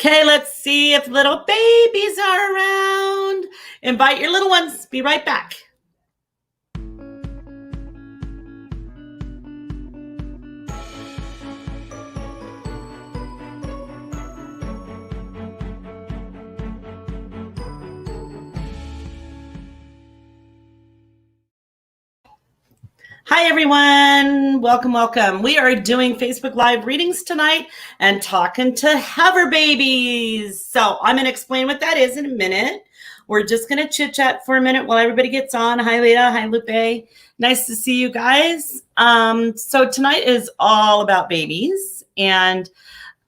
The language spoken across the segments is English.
Okay, let's see if little babies are around. Invite your little ones. Be right back. Hi, everyone. Welcome, welcome. We are doing Facebook Live readings tonight and talking to hover babies. So I'm going to explain what that is in a minute. We're just going to chit chat for a minute while everybody gets on. Hi, Lita. Hi, Lupe. Nice to see you guys. So tonight is all about babies. And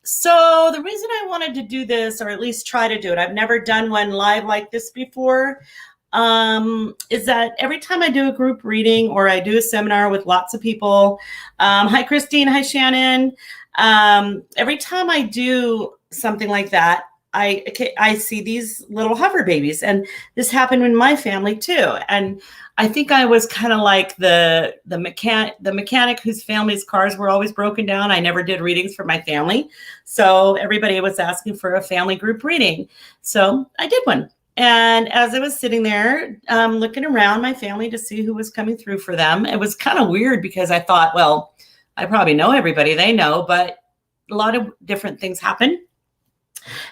so the reason I wanted to do this, or at least try to do it, I've never done one live like this before, is that every time I do a group reading or I do a seminar with lots of people, hi, Christine, hi, Shannon. Every time I do something like that, I see these little hover babies, and this happened in my family too. And I think I was kind of like the mechanic whose family's cars were always broken down. I never did readings for my family, so everybody was asking for a family group reading. So I did one. And as I was sitting there looking around my family to see who was coming through for them, it was kind of weird because I thought, well, I probably know everybody they know, but a lot of different things happen.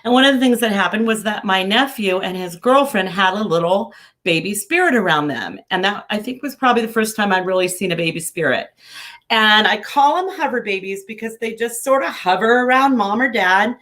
And one of the things that happened was that my nephew and his girlfriend had a little baby spirit around them. And that, I think, was probably the first time I'd really seen a baby spirit. And I call them hover babies because they just sort of hover around mom or dad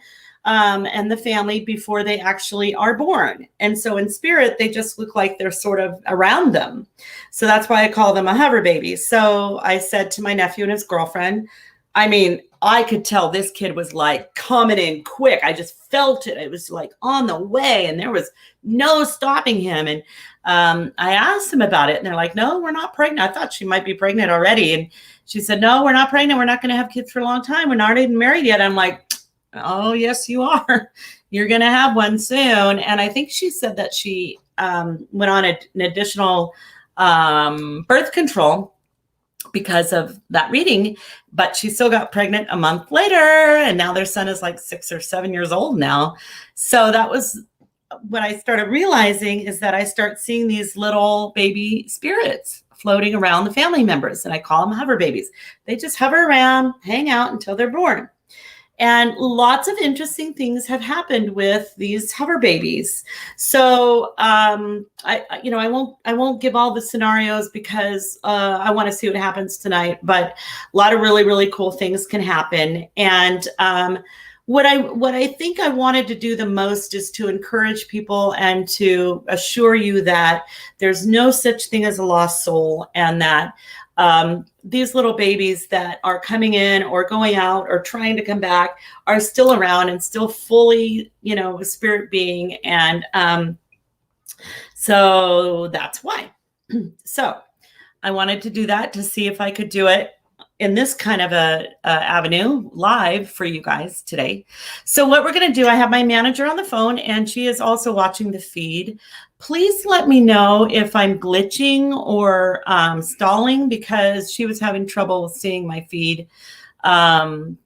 and the family before they actually are born. And so in spirit, they just look like they're sort of around them. So that's why I call them a hover baby. So I said to my nephew and his girlfriend, I mean, I could tell this kid was like coming in quick. I just felt it. It was like on the way, and there was no stopping him. And I asked them about it, and they're like, no, we're not pregnant. I thought she might be pregnant already. And she said, no, we're not pregnant. We're not going to have kids for a long time. We're not even married yet. I'm like, oh, yes, you are. You're going to have one soon. And I think she said that she went on an additional birth control because of that reading, but she still got pregnant a month later. And now their son is like 6 or 7 years old now. So that was what I started realizing, is that I start seeing these little baby spirits floating around the family members. And I call them hover babies. They just hover around, hang out until they're born. And lots of interesting things have happened with these hover babies. So I won't give all the scenarios because I want to see what happens tonight. But a lot of really, really cool things can happen. And what I think I wanted to do the most is to encourage people and to assure you that there's no such thing as a lost soul, and that these little babies that are coming in or going out or trying to come back are still around and still fully, a spirit being. And so that's why. So I wanted to do that to see if I could do it in this kind of a avenue live for you guys today. So what we're going to do, I have my manager on the phone, and she is also watching the feed. Please let me know if I'm glitching or stalling, because she was having trouble seeing my feed. Marie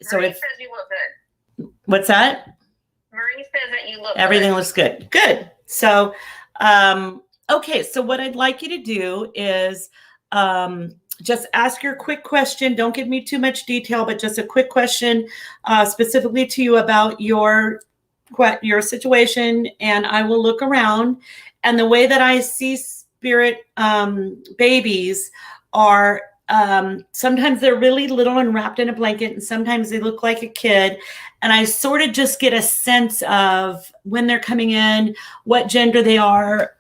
says you look good. What's that? Marie says that you look Everything good. looks good. Good. So, okay. So what I'd like you to do is just ask your quick question. Don't give me too much detail, but just a quick question specifically to you about your situation, and I will look around. And the way that I see spirit babies are sometimes they're really little and wrapped in a blanket, and sometimes they look like a kid. And I sort of just get a sense of when they're coming in, what gender they are.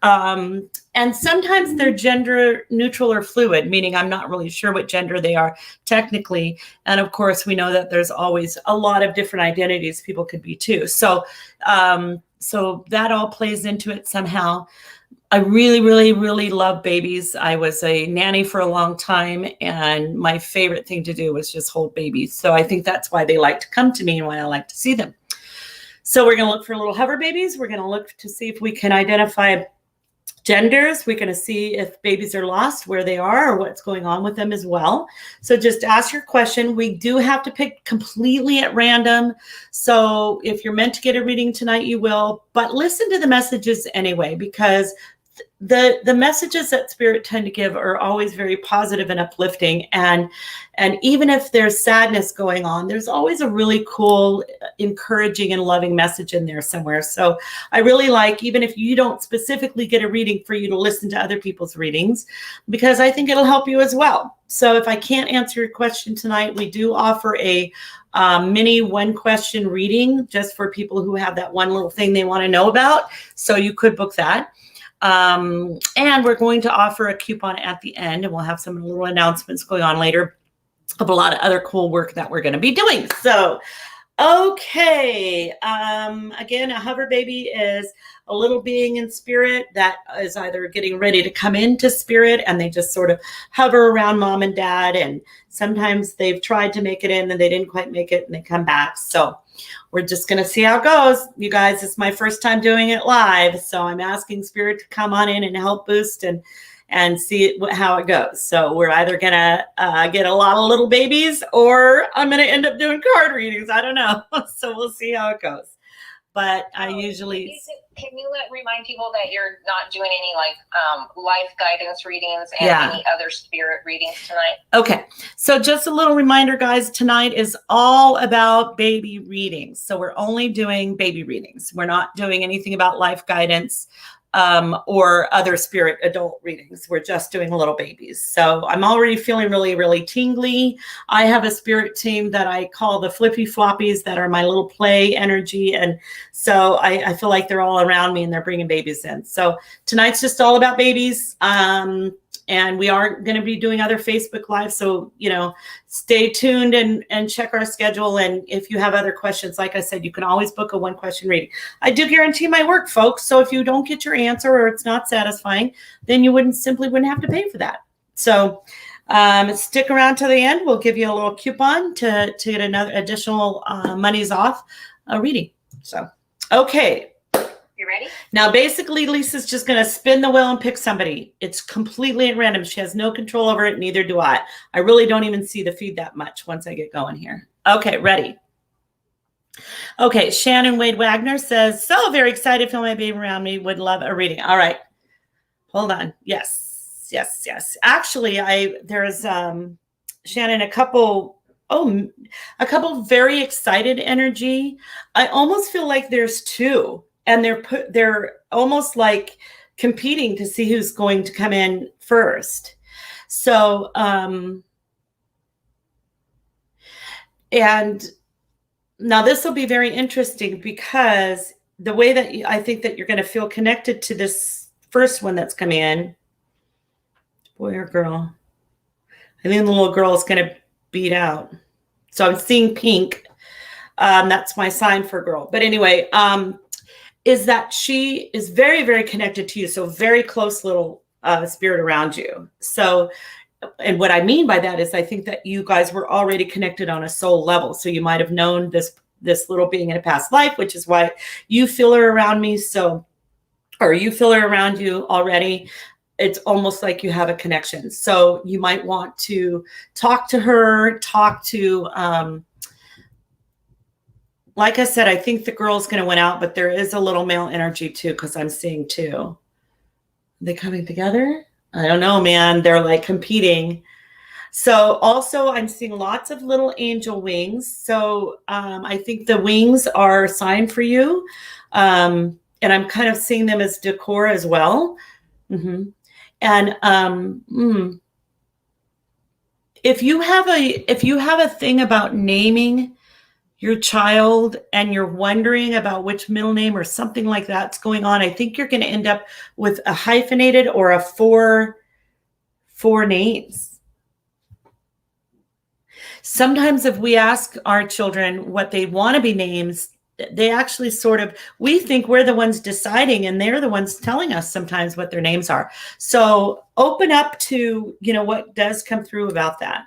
And sometimes they're gender neutral or fluid, meaning I'm not really sure what gender they are technically. And of course, we know that there's always a lot of different identities people could be too. So, so that all plays into it somehow. I really, really, really love babies. I was a nanny for a long time, and my favorite thing to do was just hold babies. So I think that's why they like to come to me and why I like to see them. So we're going to look for little hover babies. We're going to look to see if we can identify genders. We're going to see if babies are lost, where they are, or what's going on with them as well. So just ask your question. We do have to pick completely at random. So if you're meant to get a reading tonight, you will, but listen to the messages anyway, because the messages that spirit tend to give are always very positive and uplifting, and even if there's sadness going on, there's always a really cool, encouraging and loving message in there somewhere. So I really like, even if you don't specifically get a reading, for you to listen to other people's readings, because I think it'll help you as well. So if I can't answer your question tonight, we do offer a mini 1-question reading just for people who have that one little thing they want to know about. So you could book that. And we're going to offer a coupon at the end, and we'll have some little announcements going on later of a lot of other cool work that we're going to be doing. So, okay. Again, a hover baby is a little being in spirit that is either getting ready to come into spirit, and they just sort of hover around mom and dad. And sometimes they've tried to make it in and they didn't quite make it, and they come back. So we're just going to see how it goes. You guys, it's my first time doing it live. So I'm asking spirit to come on in and help boost and see how it goes. So we're either going to get a lot of little babies, or I'm going to end up doing card readings. I don't know. So we'll see how it goes. But I usually... Can you remind people that you're not doing any life guidance readings and any other spirit readings tonight? Okay. So just a little reminder, guys, tonight is all about baby readings. So we're only doing baby readings. We're not doing anything about life guidance or other spirit adult readings. We're just doing little babies. So I'm already feeling really, really tingly. I have a spirit team that I call the flippy floppies, that are my little play energy. And so I feel like they're all around me and they're bringing babies in. So tonight's just all about babies. And we are going to be doing other Facebook Lives. So, stay tuned and check our schedule. And if you have other questions, like I said, you can always book a 1-question reading. I do guarantee my work, folks. So if you don't get your answer or it's not satisfying, then you wouldn't have to pay for that. So stick around to the end. We'll give you a little coupon to get another additional monies off a reading. So, okay. You ready? Now, basically, Lisa's just going to spin the wheel and pick somebody. It's completely at random. She has no control over it. Neither do I. I really don't even see the feed that much once I get going here. Okay, ready. Okay, Shannon Wade Wagner says, so very excited to feel my baby around me. Would love a reading. All right. Hold on. Yes. Actually, there's Shannon, a couple very excited energy. I almost feel like there's two. And they're almost like competing to see who's going to come in first. So, and now this will be very interesting, because the way that I think that you're going to feel connected to this first one that's coming in, boy or girl, I think the little girl is going to beat out. So I'm seeing pink. That's my sign for girl. But anyway, is that she is very, very connected to you. So very close little spirit around you. So, and what I mean by that is I think that you guys were already connected on a soul level. So you might have known this little being in a past life, which is why you feel her around me. So, or you feel her around you already. It's almost like you have a connection. So you might want to talk to her, like I said, I think the girl's going to win out, but there is a little male energy too, because I'm seeing two. Are they coming together? I don't know, man. They're like competing. So also I'm seeing lots of little angel wings. So I think the wings are a sign for you. And I'm kind of seeing them as decor as well. Mm-hmm. And if you have a thing about naming your child and you're wondering about which middle name or something like that's going on, I think you're going to end up with a hyphenated or a four names. Sometimes if we ask our children what they want to be names, they actually we think we're the ones deciding, and they're the ones telling us sometimes what their names are. So open up to, what does come through about that.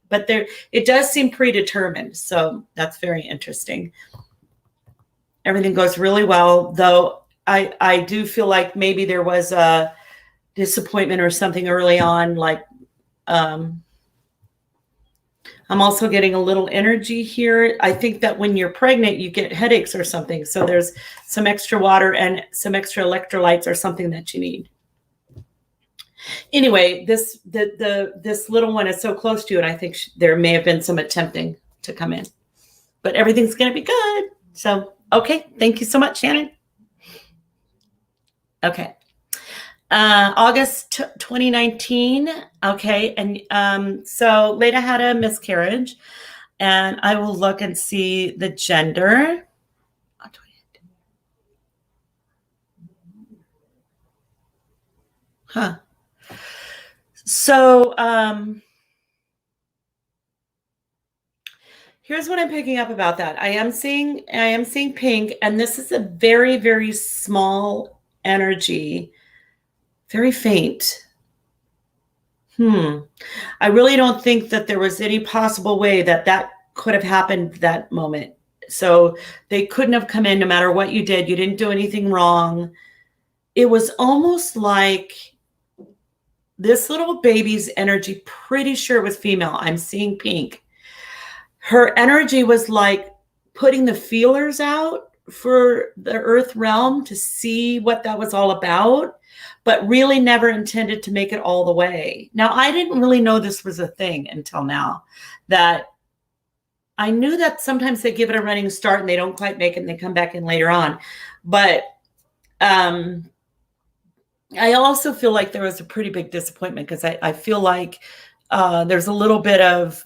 But it does seem predetermined. So that's very interesting. Everything goes really well, though I do feel like maybe there was a disappointment or something early on. Like, I'm also getting a little energy here. I think that when you're pregnant, you get headaches or something. So there's some extra water and some extra electrolytes or something that you need. Anyway, this little one is so close to you, and I think there may have been some attempting to come in, but everything's going to be good. So, okay. Thank you so much, Shannon. Okay. August 2019. Okay. And so Leda had a miscarriage, and I will look and see the gender. Huh. So here's what I'm picking up about that. I am seeing pink, and this is a very, very small energy, very faint. I really don't think that there was any possible way that could have happened that moment. So they couldn't have come in no matter what you did. You didn't do anything wrong. It was almost like this little baby's energy, pretty sure it was female. I'm seeing pink. Her energy was like putting the feelers out for the earth realm to see what that was all about, but really never intended to make it all the way. Now, I didn't really know this was a thing until now, that I knew that sometimes they give it a running start and they don't quite make it and they come back in later on. But I also feel like there was a pretty big disappointment, because I feel like there's a little bit of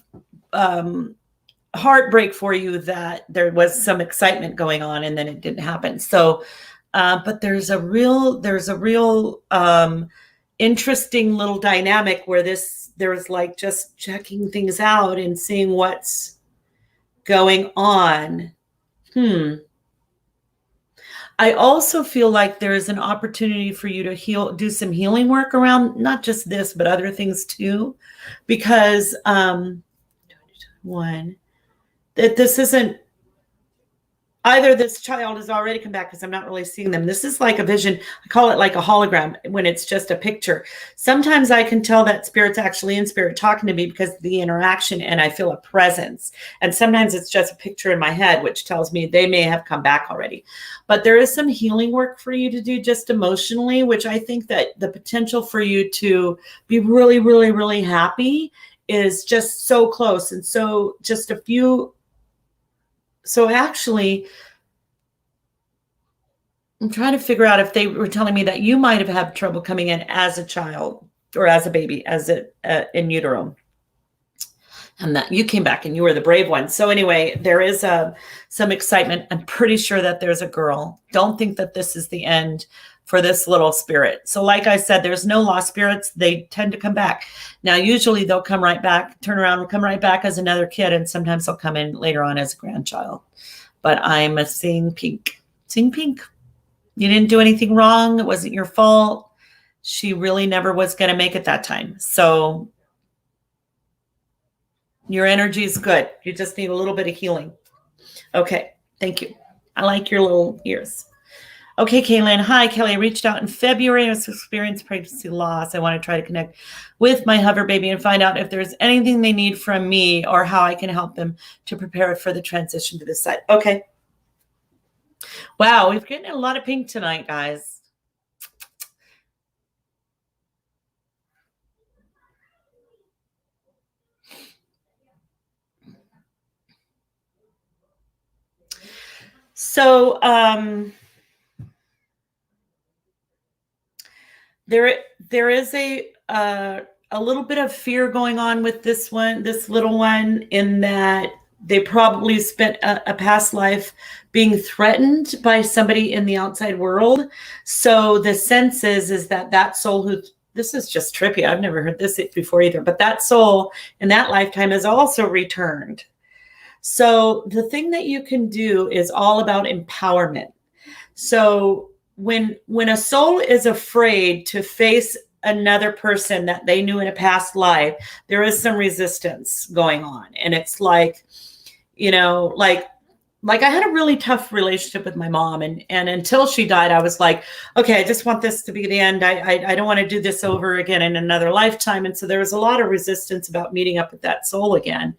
heartbreak for you that there was some excitement going on and then it didn't happen. So, but there's a real interesting little dynamic where there's like just checking things out and seeing what's going on. I also feel like there is an opportunity for you to do some healing work around not just this, but other things too, because that this isn't either. This child has already come back, because I'm not really seeing them. This is like a vision. I call it like a hologram when it's just a picture. Sometimes I can tell that spirit's actually in spirit talking to me because of the interaction, and I feel a presence. And sometimes it's just a picture in my head, which tells me they may have come back already. But there is some healing work for you to do just emotionally, which I think that the potential for you to be really, really, really happy is just so close. And so just a few. So actually, I'm trying to figure out if they were telling me that you might have had trouble coming in as a child or as a baby, in utero, and that you came back and you were the brave one. So anyway, there is some excitement. I'm pretty sure that there's a girl. Don't think that this is the end for this little spirit. So like I said, there's no lost spirits. They tend to come back. Now, usually they'll come right back, turn around and come right back as another kid. And sometimes they'll come in later on as a grandchild. But I'm seeing pink. Seeing pink. You didn't do anything wrong. It wasn't your fault. She really never was going to make it that time. So your energy is good. You just need a little bit of healing. Okay. Thank you. I like your little ears. Okay, Kaylin. Hi, Kelly. I reached out in February. I was experiencing pregnancy loss. I want to try to connect with my hover baby and find out if there's anything they need from me or how I can help them to prepare for the transition to this side. Okay. Wow, we've gotten a lot of pink tonight, guys. So, there is a little bit of fear going on with this little one, in that they probably spent a past life being threatened by somebody in the outside world. So the sense is that soul this is just trippy. I've never heard this before either, but that soul in that lifetime has also returned. So the thing that you can do is all about empowerment. So when a soul is afraid to face another person that they knew in a past life, there is some resistance going on. And it's like, like like I had a really tough relationship with my mom, and until she died, I was like, okay, I just want this to be the end. I don't want to do this over again in another lifetime. And so there was a lot of resistance about meeting up with that soul again.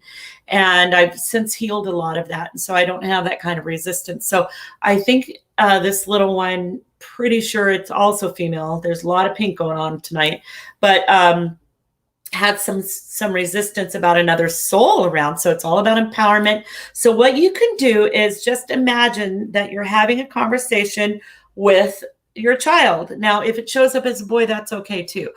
And I've since healed a lot of that. And so I don't have that kind of resistance. So I think this little one, pretty sure it's also female. There's a lot of pink going on tonight, but had some resistance about another soul around. So it's all about empowerment. So what you can do is just imagine that you're having a conversation with your child. Now, if it shows up as a boy, that's okay too.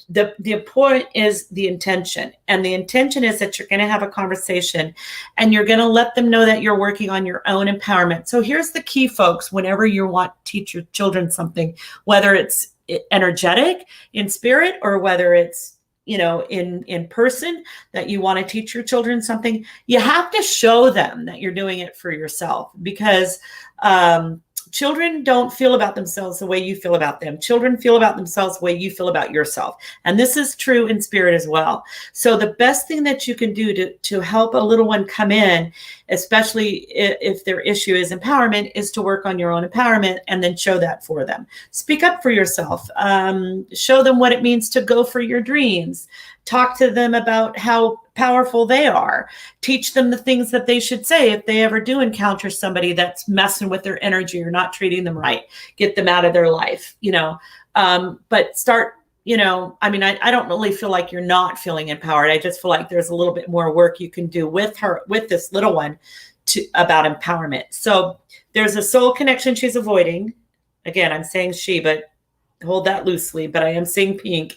The point is the intention. And the intention is that you're going to have a conversation and you're going to let them know that you're working on your own empowerment. So here's the key, folks. Whenever you want to teach your children something, whether it's energetic in spirit or whether it's in person, that you want to teach your children something, you have to show them that you're doing it for yourself, because children don't feel about themselves the way you feel about them. Children feel about themselves the way you feel about yourself. And this is true in spirit as well. So the best thing that you can do to help a little one come in, especially if their issue is empowerment, is to work on your own empowerment and then show that for them. Speak up for yourself. Show them what it means to go for your dreams. Talk to them about how powerful they are. Teach them the things that they should say if they ever do encounter somebody that's messing with their energy or not treating them right. Get them out of their life, but start, I don't really feel like you're not feeling empowered. I just feel like there's a little bit more work you can do with this little one about empowerment. So there's a soul connection she's avoiding. Again, I'm saying she, but hold that loosely, but I am saying pink.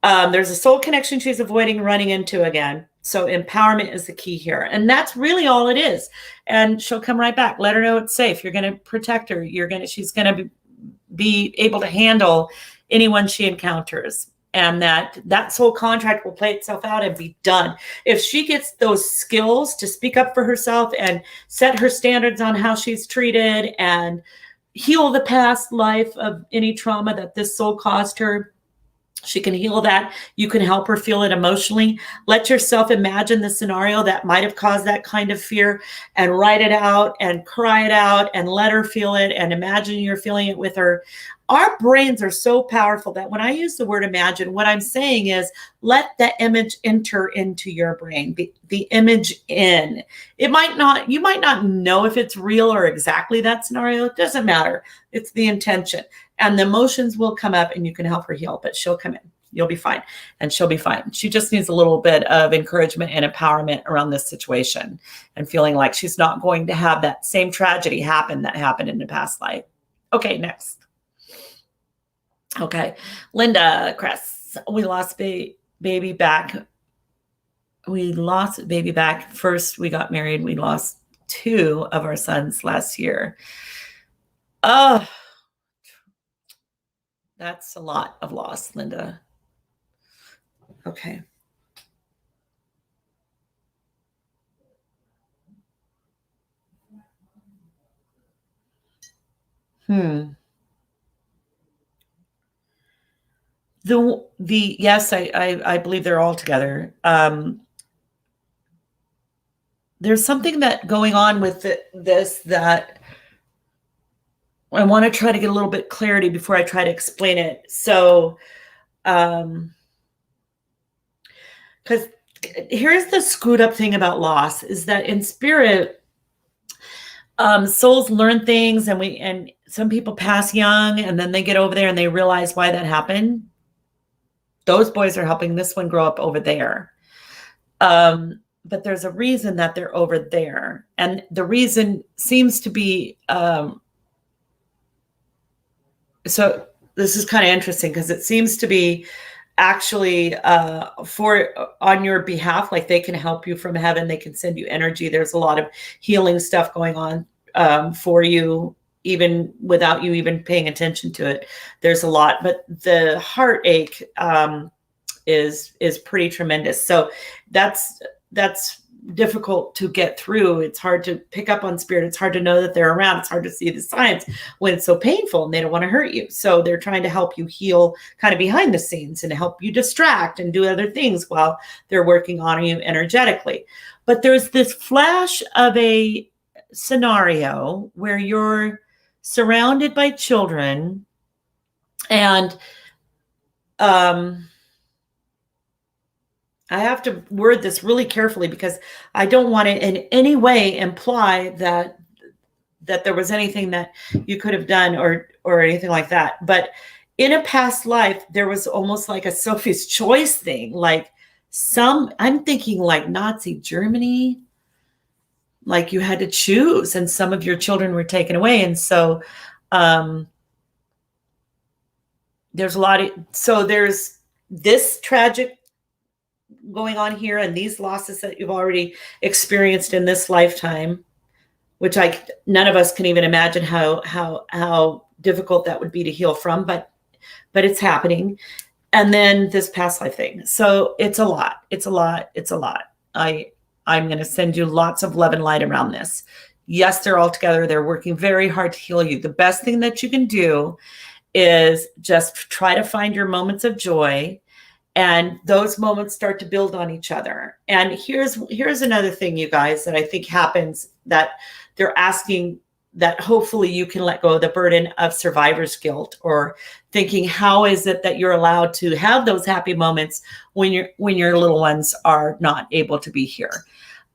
There's a soul connection she's avoiding running into again. So empowerment is the key here. And that's really all it is. And she'll come right back. Let her know it's safe. You're going to protect her. She's going to be able to handle anyone she encounters. And that soul contract will play itself out and be done. If she gets those skills to speak up for herself and set her standards on how she's treated and heal the past life of any trauma that this soul caused her, she can heal that. You can help her feel it emotionally. Let yourself imagine the scenario that might have caused that kind of fear and write it out and cry it out and let her feel it and imagine you're feeling it with her. Our brains are so powerful that when I use the word imagine, what I'm saying is let the image enter into your brain, the image in. You might not know if it's real or exactly that scenario. It doesn't matter. It's the intention. And the emotions will come up and you can help her heal, but she'll come in. You'll be fine. And she'll be fine. She just needs a little bit of encouragement and empowerment around this situation and feeling like she's not going to have that same tragedy happen that happened in the past life. Okay, next. Okay, Linda Kress, we lost baby back. We lost baby back. First, we got married. We lost 2 of our sons last year. Oh, that's a lot of loss, Linda. Okay. Yes, I believe they're all together. There's something that going on with this that I want to try to get a little bit clarity before I try to explain it. So, because here's the screwed up thing about loss is that in spirit, souls learn things and some people pass young and then they get over there and they realize why that happened. Those boys are helping this one grow up over there. But there's a reason that they're over there. And the reason seems to be, so this is kind of interesting because it seems to be actually on your behalf, like they can help you from heaven. They can send you energy. There's a lot of healing stuff going on for you, even without you even paying attention to it. There's a lot, but the heartache is pretty tremendous. So that's difficult to get through. It's hard to pick up on spirit. It's hard to know that they're around. It's hard to see the signs when it's so painful and they don't want to hurt you. So they're trying to help you heal kind of behind the scenes and help you distract and do other things while they're working on you energetically. But there's this flash of a scenario where you're surrounded by children and I have to word this really carefully because I don't want to in any way imply that there was anything that you could have done or anything like that. But in a past life, there was almost like a Sophie's Choice thing. Like I'm thinking like Nazi Germany, like you had to choose and some of your children were taken away. And so there's there's this tragic going on here and these losses that you've already experienced in this lifetime, which none of us can even imagine how difficult that would be to heal from, but it's happening. And then this past life thing. So it's a lot. It's a lot. It's a lot. I'm going to send you lots of love and light around this. Yes, they're all together. They're working very hard to heal you. The best thing that you can do is just try to find your moments of joy, and those moments start to build on each other. And here's another thing, you guys, that I think happens, that they're asking that hopefully you can let go of the burden of survivor's guilt, or thinking, how is it that you're allowed to have those happy moments when your little ones are not able to be here?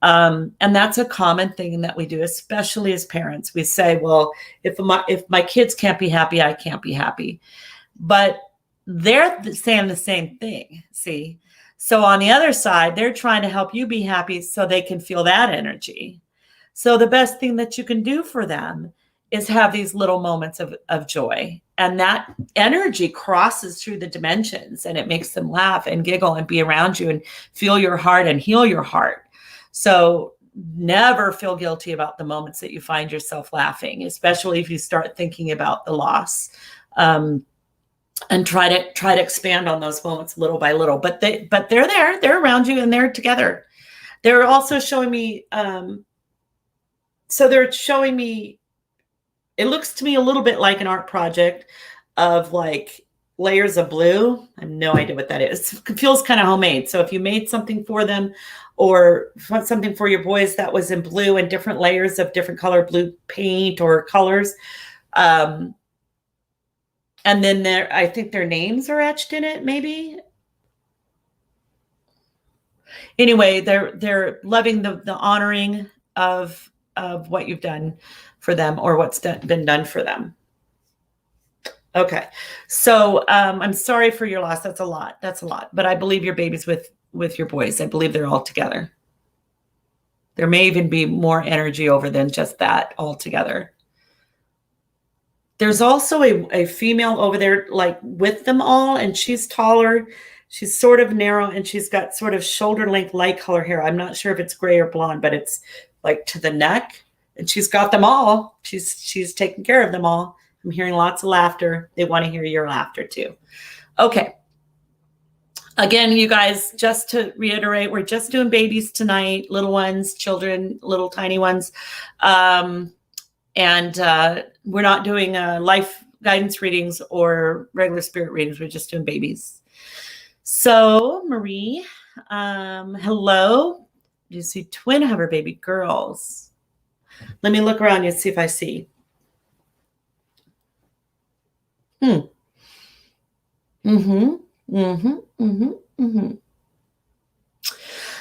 And that's a common thing that we do, especially as parents. We say, well, if my kids can't be happy, I can't be happy. But they're saying the same thing, see? So on the other side, they're trying to help you be happy so they can feel that energy. So the best thing that you can do for them is have these little moments of joy. And that energy crosses through the dimensions, and it makes them laugh and giggle and be around you and feel your heart and heal your heart. So never feel guilty about the moments that you find yourself laughing, especially if you start thinking about the loss. And try to expand on those moments little by little. But they're there, they're around you, and they're together. They're also showing me, so they're showing me, it looks to me a little bit like an art project of like layers of blue. I have no idea what that is. It feels kind of homemade. So if you made something for them or something for your boys that was in blue and different layers of different color blue paint or colors, and then I think their names are etched in it, maybe. Anyway, they're loving the honoring of what you've done for them, or what's been done for them. Okay, so I'm sorry for your loss. That's a lot. But I believe your baby's with your boys. I believe they're all together. There may even be more energy over than just that all together. There's also a female over there, like with them all, and she's taller. She's sort of narrow, and she's got sort of shoulder length light color hair. I'm not sure if it's gray or blonde, but it's like to the neck, and she's got them all. She's taking care of them all. I'm hearing lots of laughter. They want to hear your laughter too. Okay. Again, you guys, just to reiterate, we're just doing babies tonight, little ones, children, little tiny ones. And we're not doing life guidance readings or regular spirit readings. We're just doing babies. So, Marie, hello. Do you see twin hover baby girls? Let me look around and see if I see.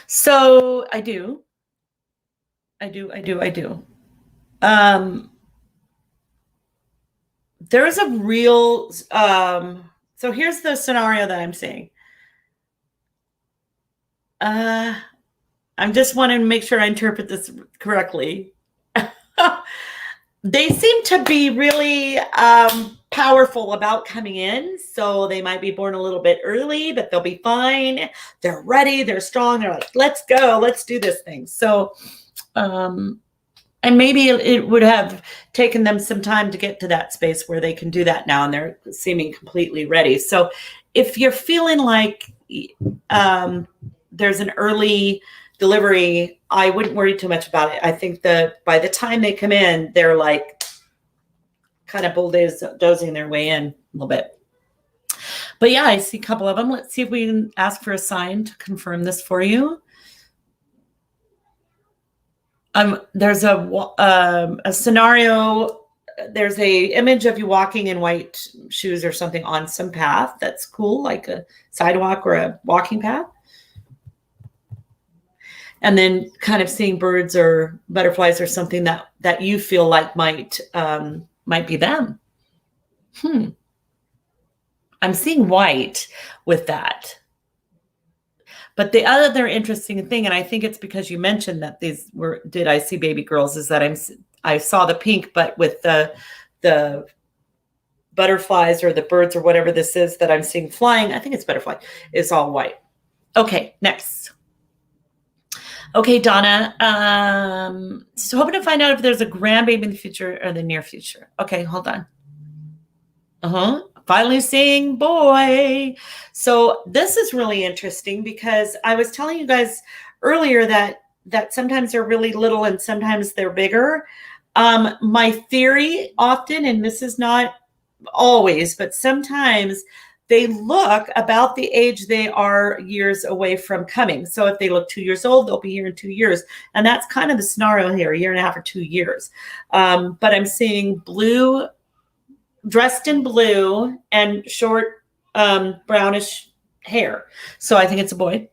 So I do. There's a real, so here's the scenario that I'm seeing. I'm just wanting to make sure I interpret this correctly. They seem to be really powerful about coming in. So they might be born a little bit early, but they'll be fine. They're ready. They're strong. They're like, let's go. Let's do this thing. So, and maybe it would have taken them some time to get to that space where they can do that now, and they're seeming completely ready. So if you're feeling like there's an early delivery, I wouldn't worry too much about it. I think that by the time they come in, they're like kind of bulldozing their way in a little bit. But yeah, I see a couple of them. Let's see if we can ask for a sign to confirm this for you. There's a scenario. There's a image of you walking in white shoes or something on some path. That's cool, like a sidewalk or a walking path. And then kind of seeing birds or butterflies or something that you feel like might be them. I'm seeing white with that. But the other interesting thing, and I think it's because you mentioned that these were, did I see baby girls, is that I saw the pink, but with the butterflies or the birds or whatever this is that I'm seeing flying, I think it's butterfly, is all white. Okay, next. Okay, Donna. So hoping to find out if there's a grandbaby in the future or the near future. Okay, hold on. Finally seeing boy. So this is really interesting because I was telling you guys earlier that sometimes they're really little and sometimes they're bigger. My theory often, and this is not always, but sometimes they look about the age they are years away from coming. So if they look 2 years old, they'll be here in 2 years. And that's kind of the scenario here, a year and a half or 2 years. But I'm seeing blue, dressed in blue and short brownish hair. So I think it's a boy.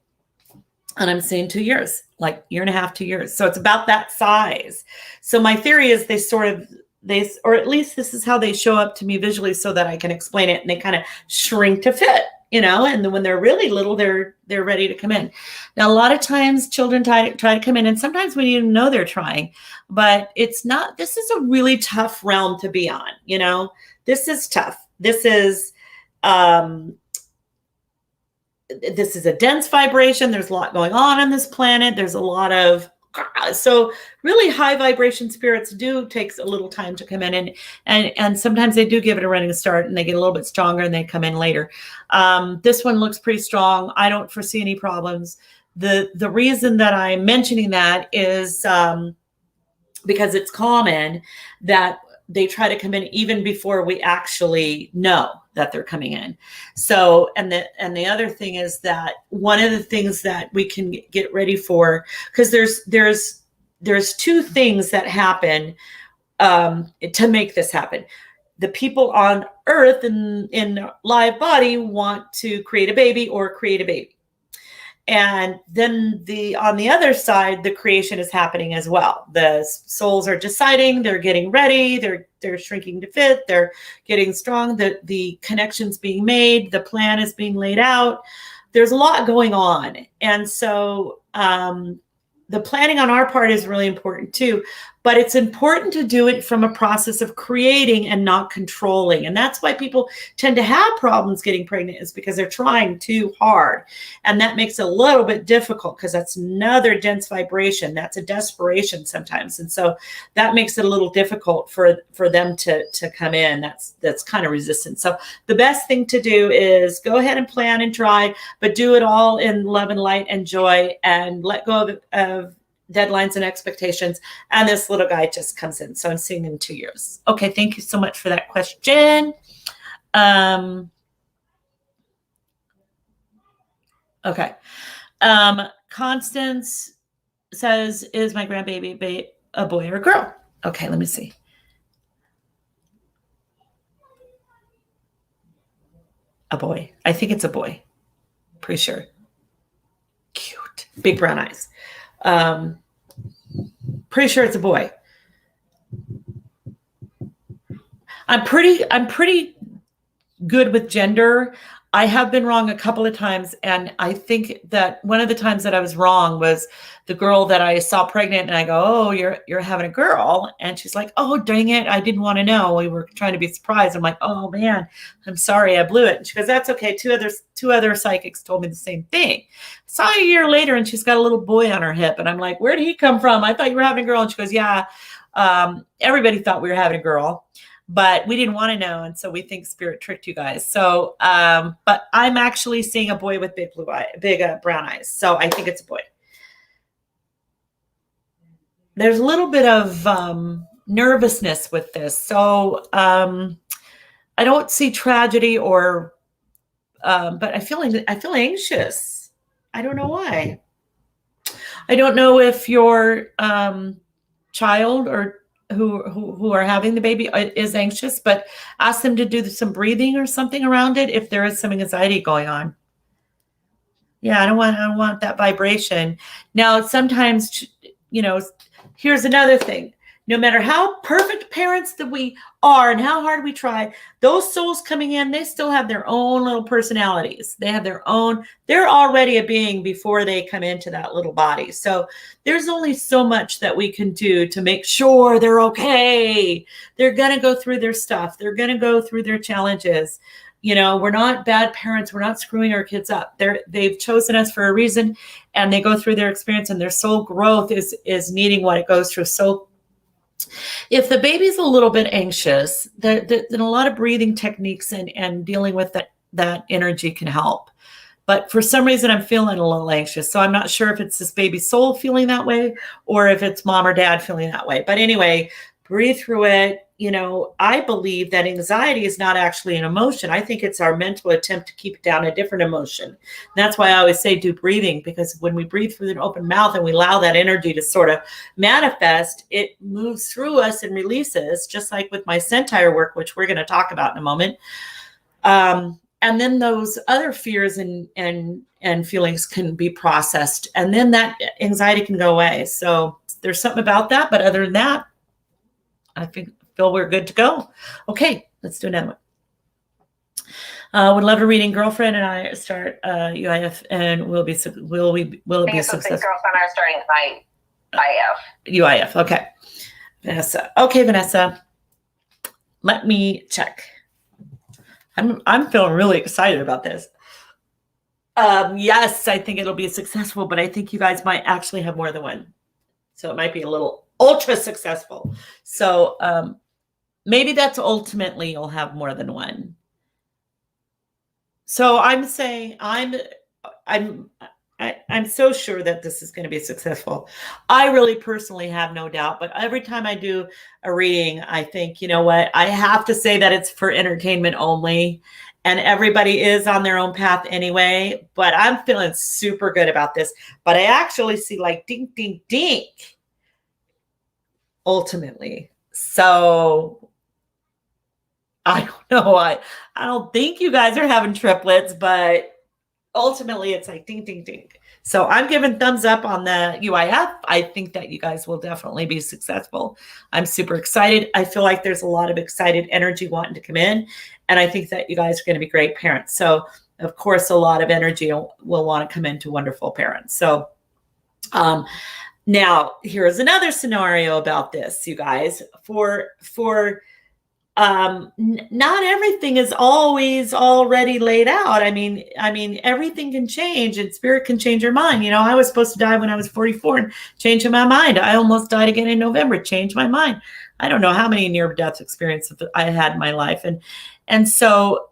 And I'm seeing 2 years, like year and a half, 2 years. So it's about that size. So my theory is or at least this is how they show up to me visually so that I can explain it. And they kind of shrink to fit, and then when they're really little, they're ready to come in. Now, a lot of times children try to come in, and sometimes we even know they're trying, but it's not, this is a really tough realm to be on. This is tough. This is a dense vibration. There's a lot going on this planet. There's a lot of, so really high vibration spirits do takes a little time to come in, and sometimes they do give it a running start and they get a little bit stronger and they come in later. This one looks pretty strong. I don't foresee any problems. The reason that I'm mentioning that is because it's common that they try to come in even before we actually know that they're coming in. So, and the other thing is that one of the things that we can get ready for, because there's two things that happen to make this happen. The people on Earth in live body want to create a baby or create a baby. And then on the other side, the creation is happening as well. The souls are deciding, they're getting ready, they're shrinking to fit, they're getting strong, the connection's being made, the plan is being laid out. There's a lot going on. And so the planning on our part is really important too, but it's important to do it from a process of creating and not controlling. And that's why people tend to have problems getting pregnant, is because they're trying too hard. And that makes it a little bit difficult because that's another dense vibration. That's a desperation sometimes. And so that makes it a little difficult for them to come in. That's kind of resistant. So the best thing to do is go ahead and plan and try, but do it all in love and light and joy, and let go of deadlines and expectations. And this little guy just comes in. So I'm seeing in 2 years. Okay. Thank you so much for that question. Okay. Constance says, is my grandbaby a boy or a girl? Okay. Let me see. A boy. I think it's a boy. Pretty sure. Cute. Big brown eyes. Pretty sure it's a boy. I'm pretty good with gender. I have been wrong a couple of times, and I think that one of the times that I was wrong was the girl that I saw pregnant, and I go, "Oh, you're having a girl," and she's like, "Oh, dang it, I didn't want to know. We were trying to be surprised." I'm like, "Oh man, I'm sorry, I blew it." And she goes, "That's okay." Two other psychics told me the same thing. I saw her a year later, and she's got a little boy on her hip, and I'm like, "Where did he come from? I thought you were having a girl." And she goes, "Yeah, everybody thought we were having a girl, but we didn't want to know. And so we think spirit tricked you guys." So, but I'm actually seeing a boy with big brown eyes. So I think it's a boy. There's a little bit of nervousness with this. So I don't see tragedy or, but I feel anxious. I don't know why. I don't know if you're child or who are having the baby is anxious, but ask them to do some breathing or something around it if there is some anxiety going on. Yeah, I don't want that vibration. Now, sometimes, here's another thing. No matter how perfect parents that we are and how hard we try, those souls coming in, they still have their own little personalities. They have their own, they're already a being before they come into that little body. So there's only so much that we can do to make sure they're okay. They're going to go through their stuff. They're going to go through their challenges. We're not bad parents. We're not screwing our kids up. They've chosen us for a reason, and they go through their experience, and their soul growth is needing what it goes through. So if the baby's a little bit anxious, then a lot of breathing techniques and dealing with that energy can help. But for some reason, I'm feeling a little anxious. So I'm not sure if it's this baby's soul feeling that way or if it's mom or dad feeling that way. But anyway, breathe through it. I believe that anxiety is not actually an emotion. I think it's our mental attempt to keep down a different emotion. And that's why I always say do breathing, because when we breathe through an open mouth and we allow that energy to sort of manifest, it moves through us and releases, just like with my Centaur work, which we're going to talk about in a moment. And then those other fears and feelings can be processed, and then that anxiety can go away. So there's something about that. But other than that, I feel we're good to go. Okay, let's do another one. Would love a reading. Girlfriend and I start UIF, and will it be successful? Girlfriend and I are starting UIF. Okay, Vanessa. Okay, Vanessa. Let me check. I'm feeling really excited about this. Yes, I think it'll be successful, but I think you guys might actually have more than one. So it might be a little ultra successful. So maybe that's ultimately you'll have more than one. So I'm saying I'm so sure that this is going to be successful. I really personally have no doubt, but every time I do a reading, I think, you know what, I have to say that it's for entertainment only, and everybody is on their own path anyway, but I'm feeling super good about this. But I actually see like ding, ding, ding, ultimately. So I don't know. I don't think you guys are having triplets, but ultimately it's like ding, ding, ding. So I'm giving thumbs up on the UIF. I think that you guys will definitely be successful. I'm super excited. I feel like there's a lot of excited energy wanting to come in. And I think that you guys are going to be great parents. So of course, a lot of energy will want to come into wonderful parents. So now here's another scenario about this, you guys. Not everything is always already laid out. I mean, everything can change, and spirit can change your mind. I was supposed to die when I was 44 and changing my mind. I almost died again in November, changed my mind. I don't know how many near-death experiences I had in my life. And so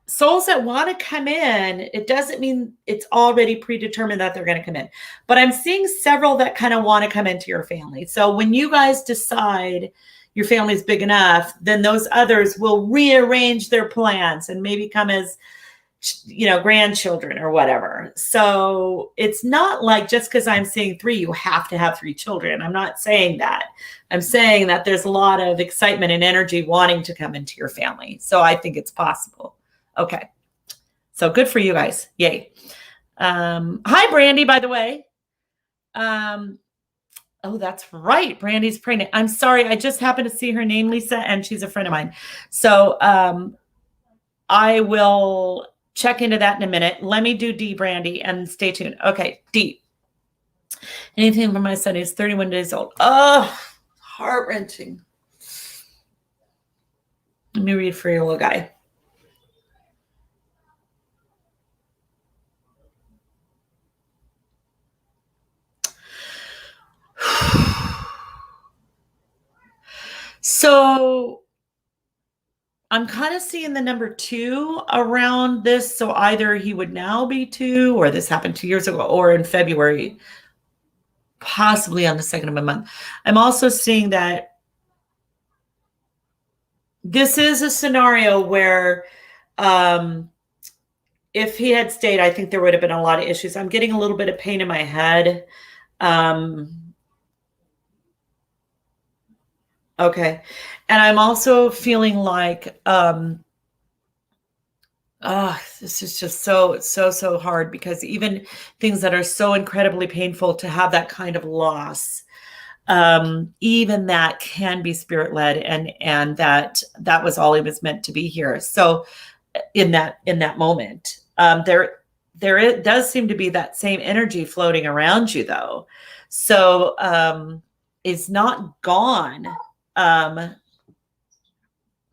souls that want to come in, it doesn't mean it's already predetermined that they're going to come in. But I'm seeing several that kind of want to come into your family. So when you guys decide your family's big enough, then those others will rearrange their plans and maybe come as, grandchildren or whatever. So it's not like just because I'm seeing 3, you have to have 3 children. I'm not saying that. I'm saying that there's a lot of excitement and energy wanting to come into your family. So I think it's possible. Okay. So good for you guys. Yay. Hi, Brandy, by the way. Oh, that's right. Brandy's pregnant. I'm sorry. I just happened to see her name, Lisa, and she's a friend of mine. So I will check into that in a minute. Let me do D, Brandy, and stay tuned. Okay, D. Anything from my son is 31 days old. Oh, heart-wrenching. Let me read for your little guy. So I'm kind of seeing the number 2 around this. So either he would now be 2, or this happened 2 years ago, or in February, possibly on the 2nd of a month. I'm also seeing that this is a scenario where if he had stayed, I think there would have been a lot of issues. I'm getting a little bit of pain in my head. Okay. And I'm also feeling like, this is just so hard, because even things that are so incredibly painful, to have that kind of loss, even that can be spirit led, and that was all he was meant to be here. So in that moment, it does seem to be that same energy floating around you, though. So it's not gone.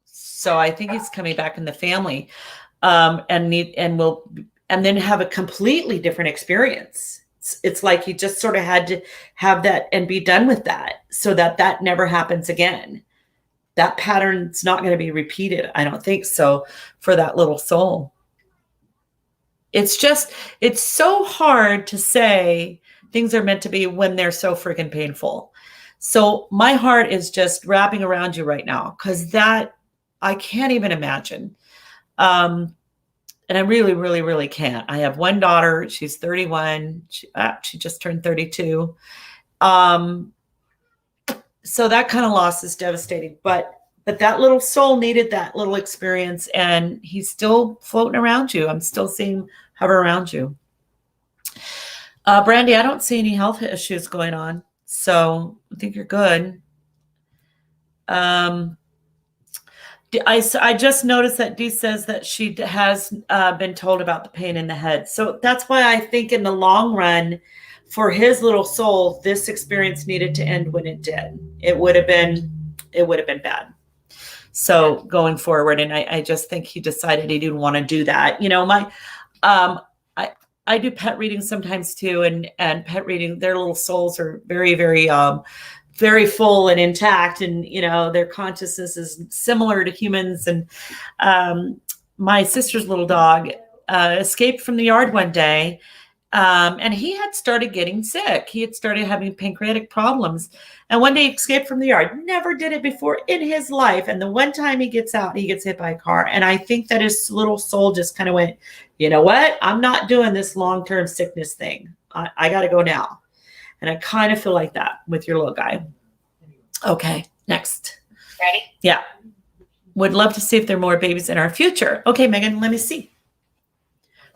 So I think he's coming back in the family, and will, and then have a completely different experience. It's like he just sort of had to have that and be done with that, so that never happens again. That pattern's not going to be repeated, I don't think so, for that little soul. It's so hard to say things are meant to be when they're so freaking painful. So my heart is just wrapping around you right now, because that, I can't even imagine. And I really can't. I have one daughter. She's 31. She just turned 32. So that kind of loss is devastating. But that little soul needed that little experience, and he's still floating around you. I'm still seeing hover around you. Brandy, I don't see any health issues going on, so I think you're good. I just noticed that Dee says that she has been told about the pain in the head. So that's why I think in the long run, for his little soul, this experience needed to end when it did. It would have been bad. So going forward, and I just think he decided he didn't want to do that. You know, I do pet readings sometimes too, and pet reading, their little souls are very full and intact, and their consciousness is similar to humans. And my sister's little dog escaped from the yard one day, and he had started getting sick. He had started having pancreatic problems, and one day he escaped from the yard. Never did it before in his life, and the one time he gets out, he gets hit by a car. And I think that his little soul just kind of went, you know what, I'm not doing this long-term sickness thing. I got to go now. And I kind of feel like that with your little guy. Okay, next. Ready? Yeah. Would love to see if there are more babies in our future. Okay, Megan, let me see.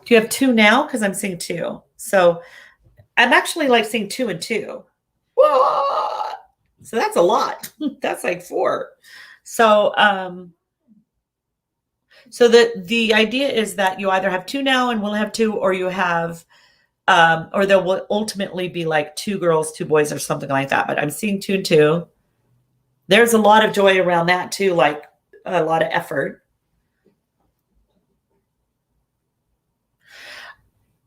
Do you have 2 now? Because I'm seeing 2. So I'm actually like seeing 2 and 2. Whoa! So that's a lot. That's like 4. So so the idea is that you either have 2 now and we'll have 2, or you have or there will ultimately be like 2 girls, 2 boys, or something like that. But I'm seeing 2 and 2. There's a lot of joy around that too, like a lot of effort.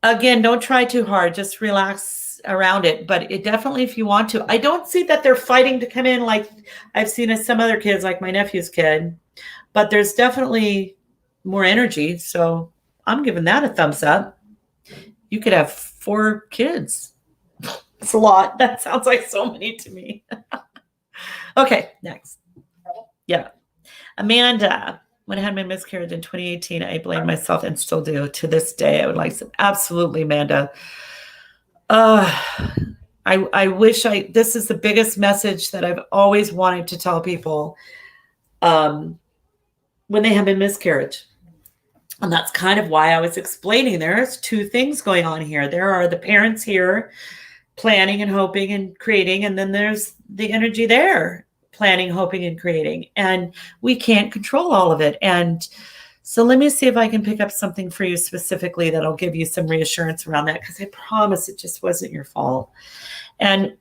Again, don't try too hard. Just relax around it. But it definitely, if you want to, I don't see that they're fighting to come in like I've seen as some other kids, like my nephew's kid. But there's definitely more energy. So I'm giving that a thumbs up. You could have 4 kids. It's a lot. That sounds like so many to me. Okay, next. Yeah. Amanda, when I had my miscarriage in 2018, I blamed myself and still do to this day. I would like to, absolutely, Amanda. I wish this is the biggest message that I've always wanted to tell people when they have a miscarriage. And that's kind of why I was explaining there's 2 things going on here. There are the parents here planning and hoping and creating, and then there's the energy there planning, hoping, and creating. And we can't control all of it. And so let me see if I can pick up something for you specifically that'll give you some reassurance around that, because I promise it just wasn't your fault. And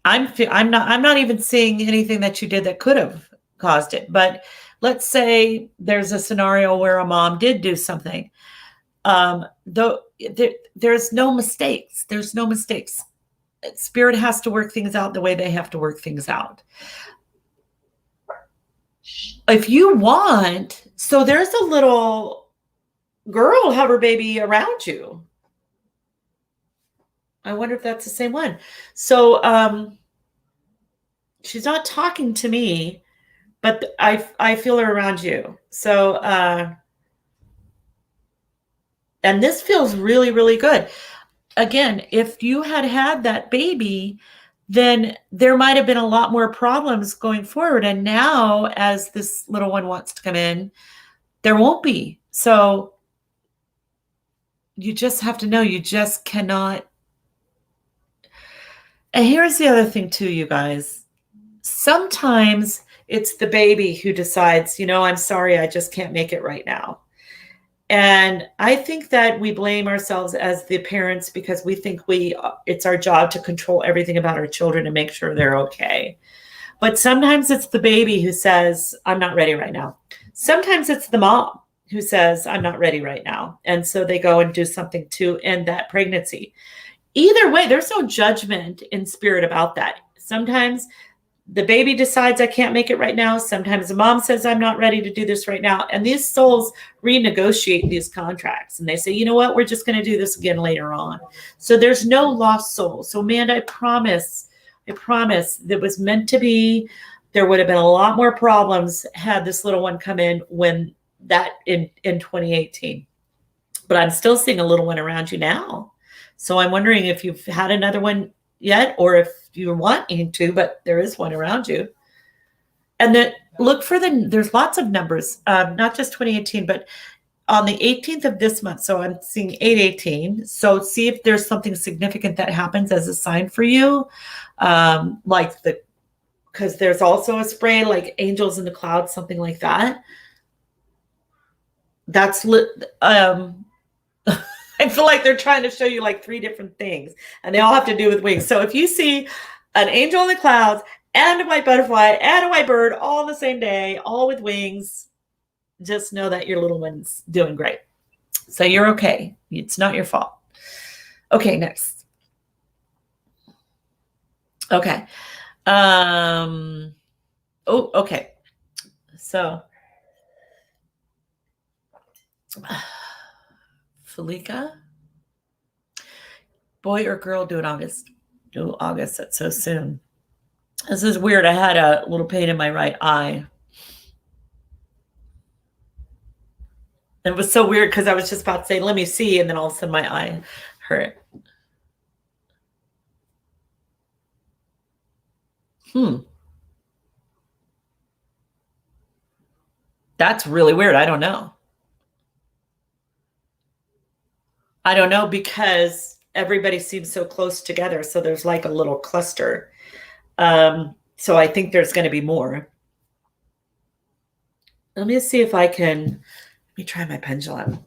I'm not even seeing anything that you did that could have caused it. But let's say there's a scenario where a mom did do something. Though there's no mistakes. There's no mistakes. Spirit has to work things out the way they have to work things out. If you want, so there's a little girl hover baby around you. I wonder if that's the same one. So she's not talking to me, but I feel her around you. So and this feels really, really good. Again, if you had that baby, then there might have been a lot more problems going forward. And now, as this little one wants to come in, there won't be. So you just have to know, you just cannot. And here's the other thing too, you guys. Sometimes it's the baby who decides, I'm sorry, I just can't make it right now. And I think that we blame ourselves as the parents because we think it's our job to control everything about our children and make sure they're okay. But sometimes it's the baby who says, I'm not ready right now. Sometimes it's the mom who says, I'm not ready right now. And so they go and do something to end that pregnancy. Either way, there's no judgment in spirit about that. Sometimes the baby decides I can't make it right now. Sometimes the mom says I'm not ready to do this right now. And these souls renegotiate these contracts. And they say, you know what? We're just going to do this again later on. So there's no lost soul. So Amanda, I promise that was meant to be. There would have been a lot more problems had this little one come in in 2018. But I'm still seeing a little one around you now. So I'm wondering if you've had another one yet, or if you're wanting to, but there is one around you. And then look for there's lots of numbers, not just 2018, but on the 18th of this month. So I'm seeing 818. So see if there's something significant that happens as a sign for you. Because there's also a spray like angels in the clouds, something like that. That's I feel like they're trying to show you like 3 different things, and they all have to do with wings. So if you see an angel in the clouds and a white butterfly and a white bird all the same day, all with wings, just know that your little one's doing great. So you're okay. It's not your fault. Okay, next. Okay. Okay. So Felika, boy or girl due in August? Due August, that's so soon. This is weird. I had a little pain in my right eye. It was so weird because I was just about to say, let me see. And then all of a sudden my eye hurt. That's really weird. I don't know. Because everybody seems so close together. So there's like a little cluster. So I think there's going to be more. Let me see if let me try my pendulum.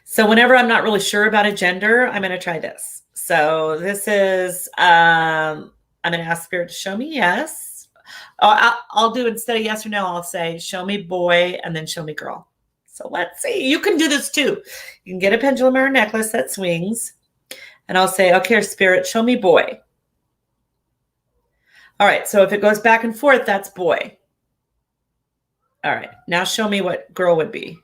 So whenever I'm not really sure about a gender, I'm going to try this. So this is, I'm going to ask Spirit to show me yes. I'll do, instead of yes or no, I'll say, show me boy, and then show me girl. So let's see. You can do this too. You can get a pendulum or a necklace that swings. And I'll say, okay, Spirit, show me boy. All right. So if it goes back and forth, that's boy. All right. Now show me what girl would be.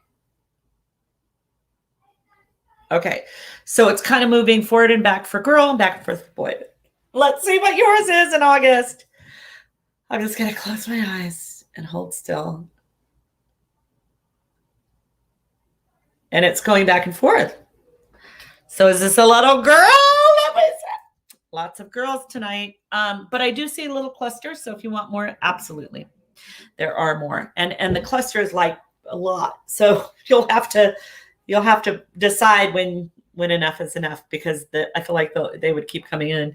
Okay. So it's kind of moving forward and back for girl and back and forth for boy. Let's see what yours is in August. I'm just going to close my eyes and hold still. And it's going back and forth. So is this a little girl? Lots of girls tonight. But I do see a little cluster. So if you want more, absolutely. There are more. And the cluster is like a lot. So you'll have to decide when enough is enough, because I feel like they would keep coming in.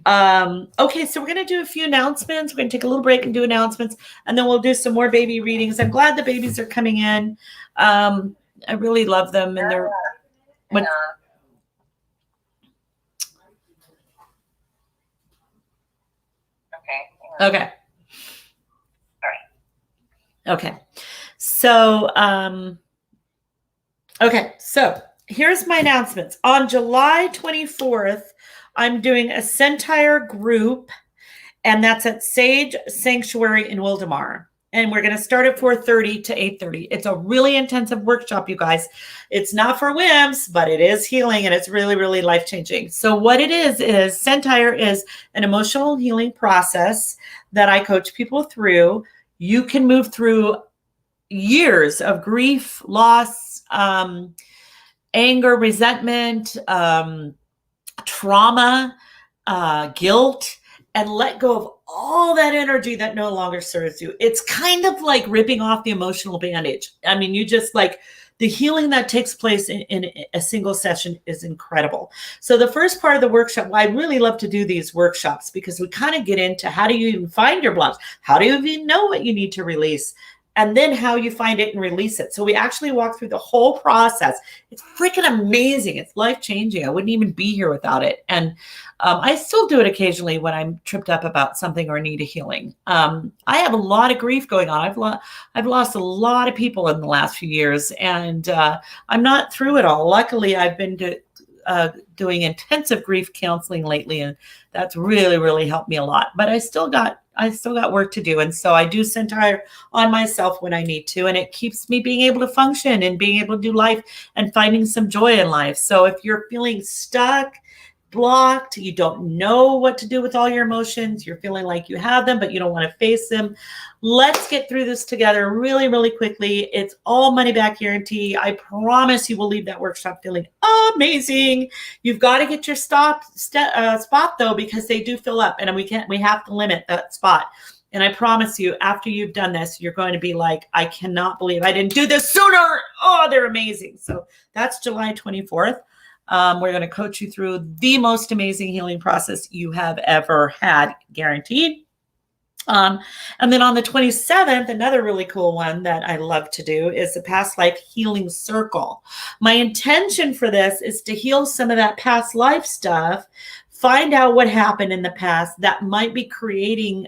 Okay, so we're going to do a few announcements. We're going to take a little break and do announcements, and then we'll do some more baby readings. I'm glad the babies are coming in. I really love them, and they're okay. All right. Okay. So so here's my announcements. On July 24th, I'm doing a Centaur group, and that's at Sage Sanctuary in Wildemar. And we're going to start at 4:30 to 8:30. It's a really intensive workshop, you guys. It's not for whims, but it is healing, and it's really, really life-changing. So what it is Centaur is an emotional healing process that I coach people through. You can move through years of grief, loss, anger, resentment, trauma, guilt, and let go of all that energy that no longer serves you. It's kind of like ripping off the emotional bandage. I mean, you just like the healing that takes place in a single session is incredible. So the first part of the workshop, well, I really love to do these workshops because we kind of get into how do you even find your blocks? How do you even know what you need to release? And then how you find it and release it. So we actually walk through the whole process. It's freaking amazing. It's life-changing. I wouldn't even be here without it. And I still do it occasionally when I'm tripped up about something or need a healing. I have a lot of grief going on. I've lost a lot of people in the last few years, and I'm not through it all. Luckily, I've been doing intensive grief counseling lately, and that's really, really helped me a lot. But I still got work to do. And so I do center on myself when I need to. And it keeps me being able to function and being able to do life and finding some joy in life. So if you're feeling stuck, blocked, you don't know what to do with all your emotions, you're feeling like you have them, but you don't want to face them, let's get through this together really, really quickly. It's all money back guarantee. I promise you will leave that workshop feeling amazing. You've got to get your spot though, because they do fill up, and we have to limit that spot. And I promise you, after you've done this, you're going to be like, I cannot believe I didn't do this sooner. Oh, they're amazing. So that's July 24th. We're going to coach you through the most amazing healing process you have ever had, guaranteed. And then on the 27th, another really cool one that I love to do is the past life healing circle. My intention for this is to heal some of that past life stuff, find out what happened in the past that might be creating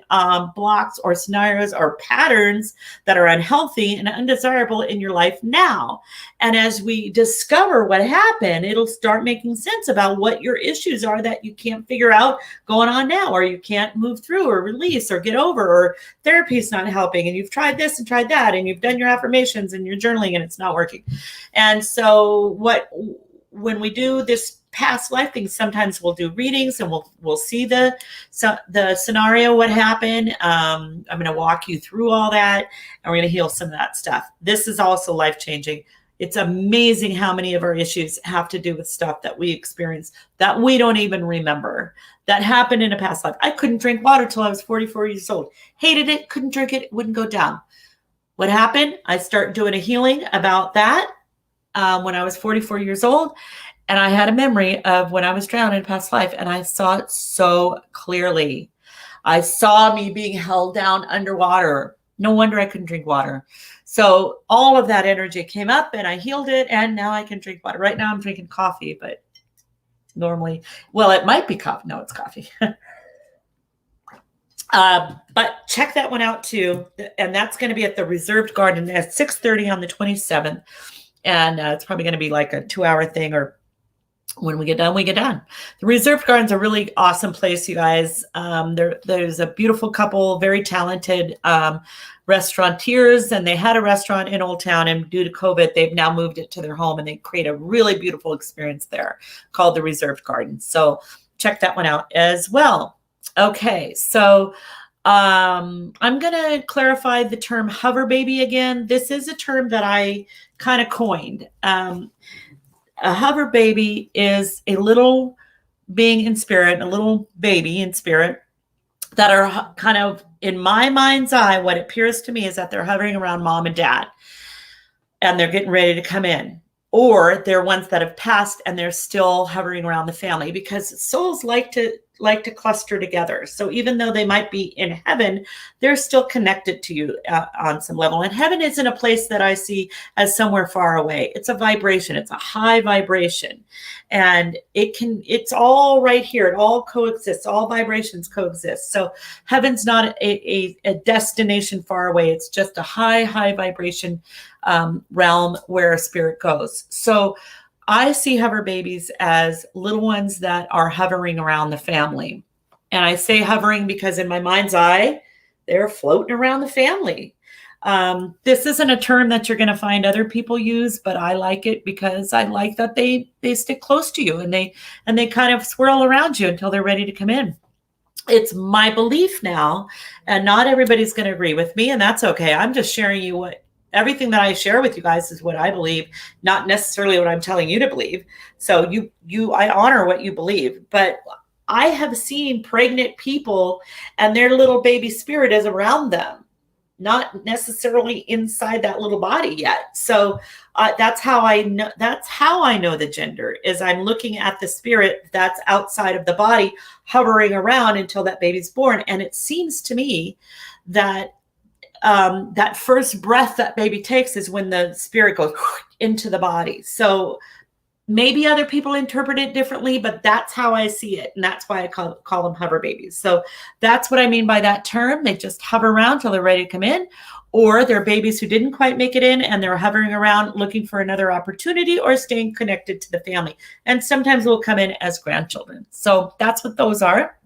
blocks or scenarios or patterns that are unhealthy and undesirable in your life now. And as we discover what happened, it'll start making sense about what your issues are that you can't figure out going on now, or you can't move through or release or get over, or therapy is not helping, and you've tried this and tried that, and you've done your affirmations and your journaling and it's not working. And so when we do this past life things, sometimes we'll do readings and we'll see the scenario, what happened. I'm going to walk you through all that, and we're going to heal some of that stuff. This is also life-changing. It's amazing how many of our issues have to do with stuff that we experience that we don't even remember that happened in a past life. I couldn't drink water till I was 44 years old. Hated it, couldn't drink it, wouldn't go down. What happened? I started doing a healing about that when I was 44 years old. And I had a memory of when I was drowned in a past life, and I saw it so clearly. I saw me being held down underwater. No wonder I couldn't drink water. So all of that energy came up, and I healed it, and now I can drink water. Right now I'm drinking coffee, but normally, well, it might be coffee. No, it's coffee. But check that one out too. And that's going to be at the Reserved Garden at 6:30 on the 27th. And it's probably going to be like a 2-hour thing, or when we get done, we get done. The Reserved Garden's a really awesome place, you guys. There's a beautiful couple, very talented restaurateurs, and they had a restaurant in Old Town, and due to COVID, they've now moved it to their home, and they create a really beautiful experience there called the Reserved Garden. So check that one out as well. Okay, so I'm going to clarify the term hover baby again. This is a term that I kind of coined. A hover baby is a little being in spirit, a little baby in spirit that are kind of, in my mind's eye, what appears to me is that they're hovering around mom and dad, and they're getting ready to come in. Or they're ones that have passed and they're still hovering around the family, because souls like to cluster together. So even though they might be in heaven, they're still connected to you on some level. And heaven isn't a place that I see as somewhere far away. It's a vibration. It's a high vibration. And it's all right here. It all coexists. All vibrations coexist. So heaven's not a destination far away. It's just a high vibration realm where spirit goes. So I see hover babies as little ones that are hovering around the family. And I say hovering because in my mind's eye, they're floating around the family. This isn't a term that you're going to find other people use, but I like it because I like that they stick close to you, and they kind of swirl around you until they're ready to come in. It's my belief now, and not everybody's going to agree with me, and that's okay. I'm just sharing you everything that I share with you guys is what I believe, not necessarily what I'm telling you to believe. So I honor what you believe, but I have seen pregnant people and their little baby spirit is around them, not necessarily inside that little body yet. So that's how I know. That's how I know the gender is I'm looking at the spirit that's outside of the body, hovering around until that baby's born. And it seems to me that that first breath that baby takes is when the spirit goes into the body. So maybe other people interpret it differently, but that's how I see it. And that's why I call them hover babies. So that's what I mean by that term. They just hover around till they're ready to come in, or they're babies who didn't quite make it in and they're hovering around looking for another opportunity or staying connected to the family. And sometimes will come in as grandchildren. So that's what those are.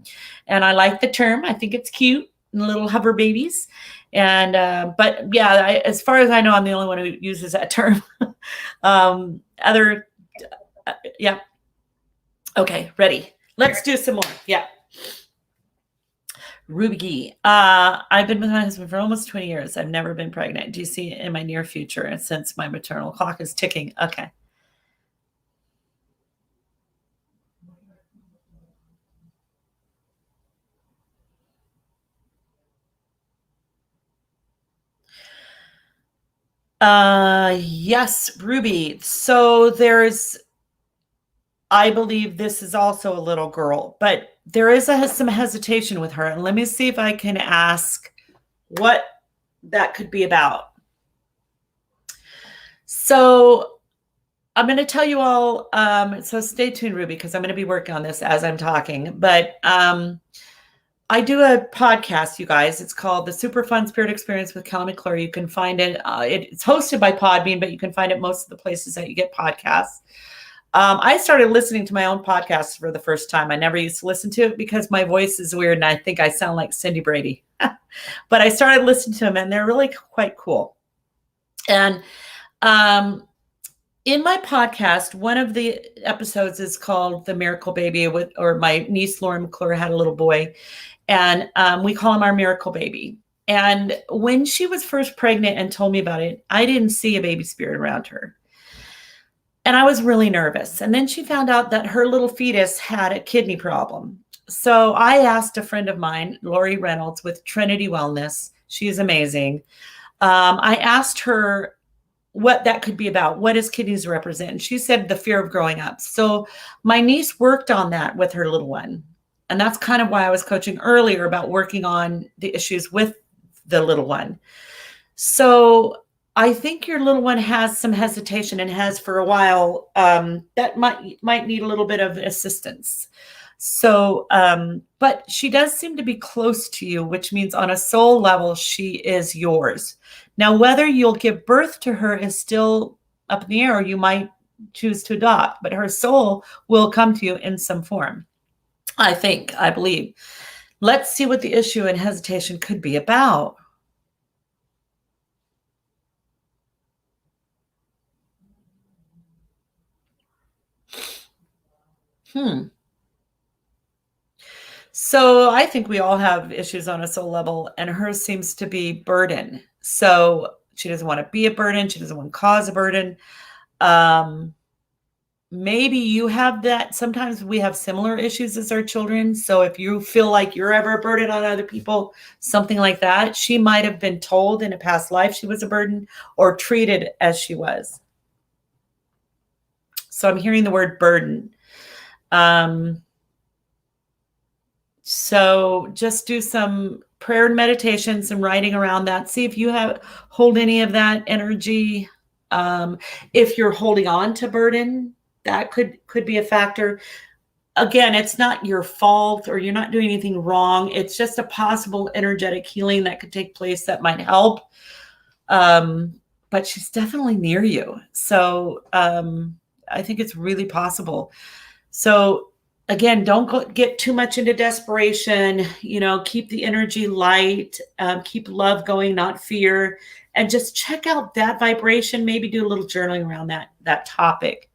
And I like the term. I think it's cute, little hover babies. And but yeah, as far as I know, I'm the only one who uses that term. Yeah. Okay, ready. Let's do some more. Yeah. Ruby, I've been with my husband for almost 20 years. I've never been pregnant. Do you see it in my near future? And since my maternal clock is ticking. Okay. Yes, Ruby. So I believe this is also a little girl, but there is some hesitation with her. And let me see if I can ask what that could be about. So I'm going to tell you all, so stay tuned, Ruby, because I'm going to be working on this as I'm talking. But I do a podcast, you guys. It's called The Super Fun Spirit Experience with Kelly McClure. You can find it. It's hosted by Podbean, but you can find it most of the places that you get podcasts. I started listening to my own podcast for the first time. I never used to listen to it because my voice is weird and I think I sound like Cindy Brady. But I started listening to them and they're really quite cool. And in my podcast, one of the episodes is called The Miracle Baby, or my niece Lauren McClure had a little boy, and we call him our miracle baby. And when she was first pregnant and told me about it, I didn't see a baby spirit around her. And I was really nervous. And then she found out that her little fetus had a kidney problem. So I asked a friend of mine, Lori Reynolds with Trinity Wellness. She is amazing. I asked her what that could be about. What does kidneys represent? And she said the fear of growing up. So my niece worked on that with her little one. And that's kind of why I was coaching earlier about working on the issues with the little one. So I think your little one has some hesitation and has for a while. That might need a little bit of assistance. So, but she does seem to be close to you, which means on a soul level, she is yours. Now, whether you'll give birth to her is still up in the air, or you might choose to adopt, but her soul will come to you in some form. I believe. Let's see what the issue and hesitation could be about. So I think we all have issues on a soul level, and hers seems to be burden. So she doesn't want to be a burden. She doesn't want to cause a burden. Maybe you have that. Sometimes we have similar issues as our children. So if you feel like you're ever a burden on other people, something like that, she might have been told in a past life she was a burden or treated as she was. So I'm hearing the word burden. So just do some prayer and meditation, some writing around that. See if you hold any of that energy. If you're holding on to burden, that could be a factor. Again, it's not your fault or you're not doing anything wrong. It's just a possible energetic healing that could take place that might help. But she's definitely near you. So I think it's really possible. So again, don't get too much into desperation, keep the energy light, keep love going, not fear, and just check out that vibration, maybe do a little journaling around that topic.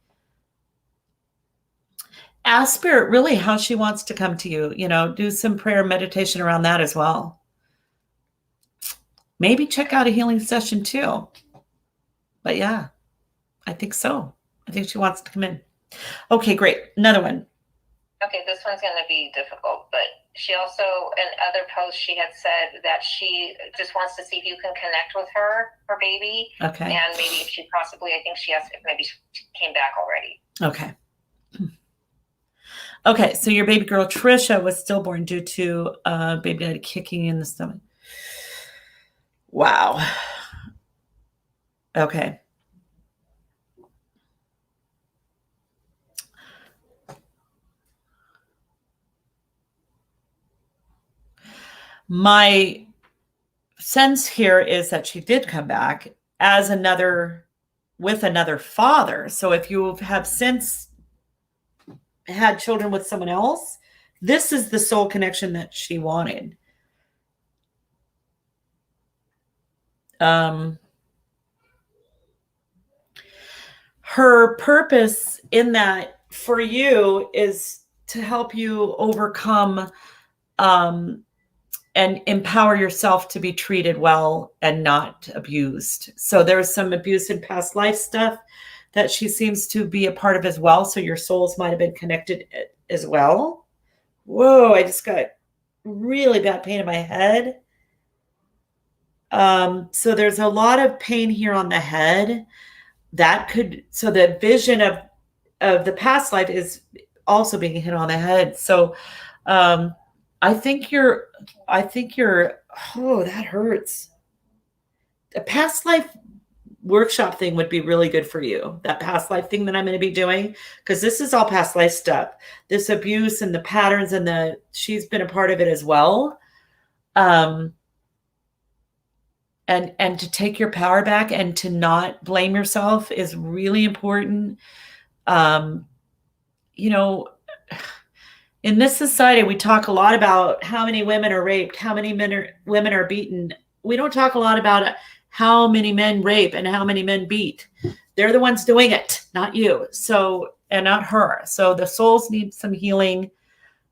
Ask Spirit really how she wants to come to you, do some prayer meditation around that as well. Maybe check out a healing session too. But yeah, I think so. I think she wants to come in. Okay, great. Another one. Okay, this one's going to be difficult, but she also, in other posts, she had said that she just wants to see if you can connect with her baby. Okay. And maybe if she possibly, I think she asked if maybe she came back already. Okay. Okay, so your baby girl Trisha was stillborn due to baby daddy kicking you in the stomach. Wow. Okay. My sense here is that she did come back as with another father. So if you have since had children with someone else, this is the soul connection that she wanted. Her purpose in that for you is to help you overcome and empower yourself to be treated well and not abused. So there's some abuse in past life stuff that she seems to be a part of as well. So your souls might have been connected as well. Whoa, I just got really bad pain in my head. So there's a lot of pain here on the head. So the vision of the past life is also being hit on the head. So I think you're, oh, that hurts. The past life workshop thing would be really good for you. That past life thing that I'm going to be doing, because this is all past life stuff. This abuse and the patterns and she's been a part of it as well. And to take your power back and to not blame yourself is really important. In this society, we talk a lot about how many women are raped, how many women are beaten. We don't talk a lot about how many men rape and how many men beat. They're the ones doing it, not you. So, and not her. So the souls need some healing.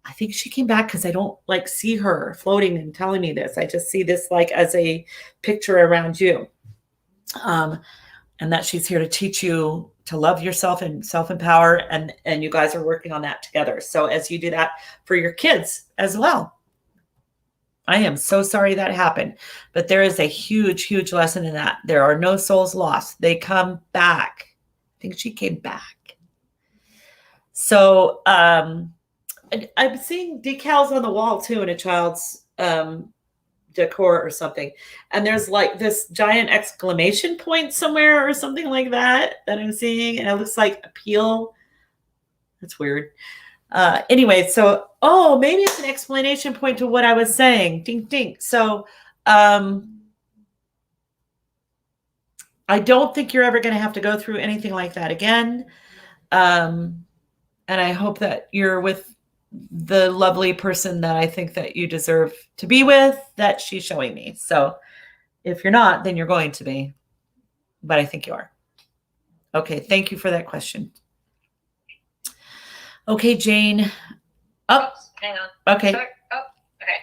I think she came back because I don't see her floating and telling me this. I just see this as a picture around you. And that she's here to teach you to love yourself and self-empower. And you guys are working on that together. So as you do that for your kids as well. I am so sorry that happened, but there is a huge, huge lesson in that. There are no souls lost. They come back. I think she came back. So I'm seeing decals on the wall too in a child's decor or something. And there's this giant exclamation point somewhere or something like that I'm seeing. And it looks like appeal. That's weird. Anyway, so, maybe it's an explanation point to what I was saying. Ding, ding. So I don't think you're ever going to have to go through anything like that again. And I hope that you're with the lovely person that I think that you deserve to be with, that she's showing me. So if you're not, then you're going to be. But I think you are. Okay, thank you for that question. Okay, Jane. Oh, hang on. Okay. Sorry. Oh, okay.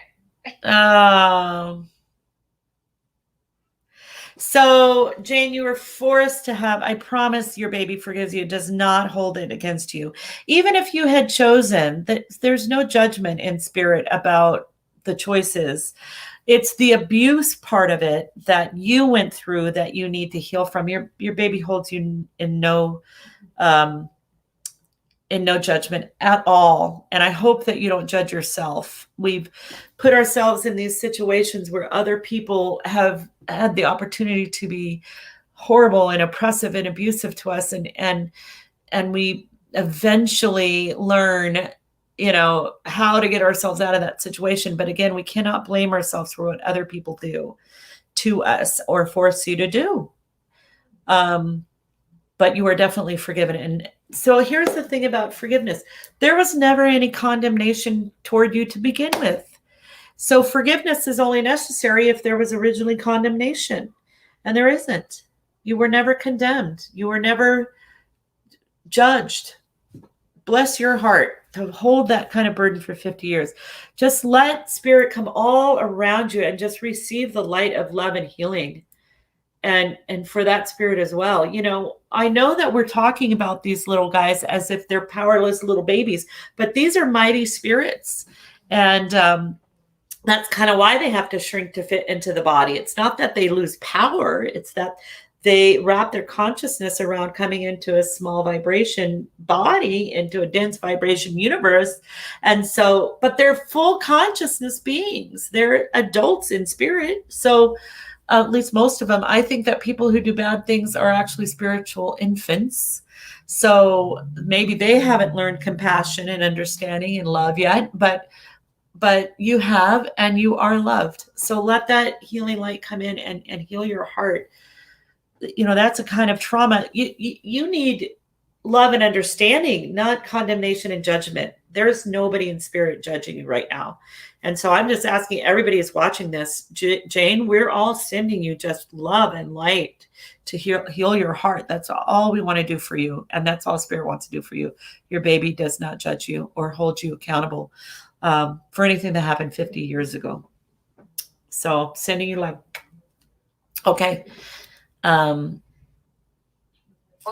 So, Jane, you were forced to have, I promise your baby forgives you, does not hold it against you. Even if you had chosen, that there's no judgment in spirit about the choices. It's the abuse part of it that you went through that you need to heal from. Your baby holds you in no judgment at all. And I hope that you don't judge yourself. We've put ourselves in these situations where other people have had the opportunity to be horrible and oppressive and abusive to us. And we eventually learn, how to get ourselves out of that situation. But again, we cannot blame ourselves for what other people do to us or force you to do. But you are definitely forgiven. And so here's the thing about forgiveness. There was never any condemnation toward you to begin with. So forgiveness is only necessary if there was originally condemnation. And there isn't. You were never condemned. You were never judged. Bless your heart to hold that kind of burden for 50 years. Just let spirit come all around you and just receive the light of love and healing. and for that spirit as well. You know, I know that we're talking about these little guys as if they're powerless little babies, but these are mighty spirits. And that's kind of why they have to shrink to fit into the body. It's not that they lose power, it's that they wrap their consciousness around coming into a small vibration body, into a dense vibration universe. And so, but they're full consciousness beings. They're adults in spirit. So at least most of them, I think that people who do bad things are actually spiritual infants. So maybe they haven't learned compassion and understanding and love yet, but you have, and you are loved. So let that healing light come in and heal your heart. You know, that's a kind of trauma. You need love and understanding, not condemnation and judgment. There's nobody in spirit judging you right now. And so I'm just asking everybody who's watching this, Jane, we're all sending you just love and light to heal your heart. That's all we want to do for you. And that's all spirit wants to do for you. Your baby does not judge you or hold you accountable for anything that happened 50 years ago. So sending you love. Okay. We'll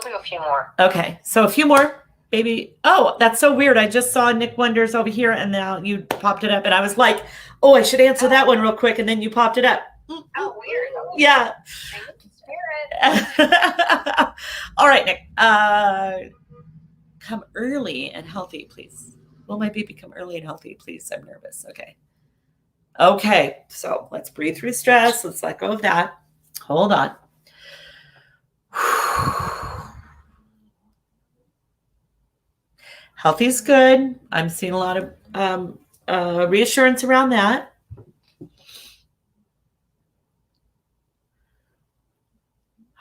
do a few more. Okay. So a few more. Baby. Oh, that's so weird. I just saw Nick Wonders over here and now you popped it up and I was like, oh, I should answer that one real quick. And then you popped it up. Oh, weird. Yeah. All right, Nick. Come early and healthy, please. Will my baby come early and healthy, please? I'm nervous. Okay. Okay. So let's breathe through stress. Let's let go of that. Hold on. Healthy is good. I'm seeing a lot of reassurance around that.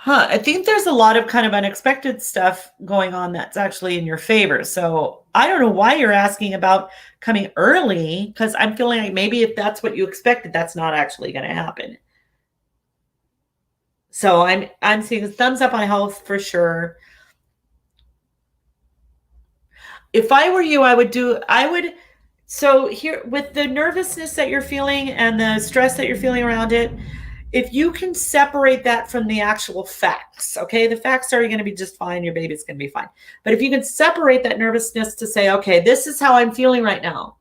I think there's a lot of kind of unexpected stuff going on that's actually in your favor. So I don't know why you're asking about coming early, because I'm feeling like maybe if that's what you expected, that's not actually going to happen. So I'm seeing a thumbs up on health for sure. If I were you, so here with the nervousness that you're feeling and the stress that you're feeling around it, if you can separate that from the actual facts, okay, the facts are you're going to be just fine. Your baby's going to be fine. But if you can separate that nervousness to say, okay, this is how I'm feeling right now,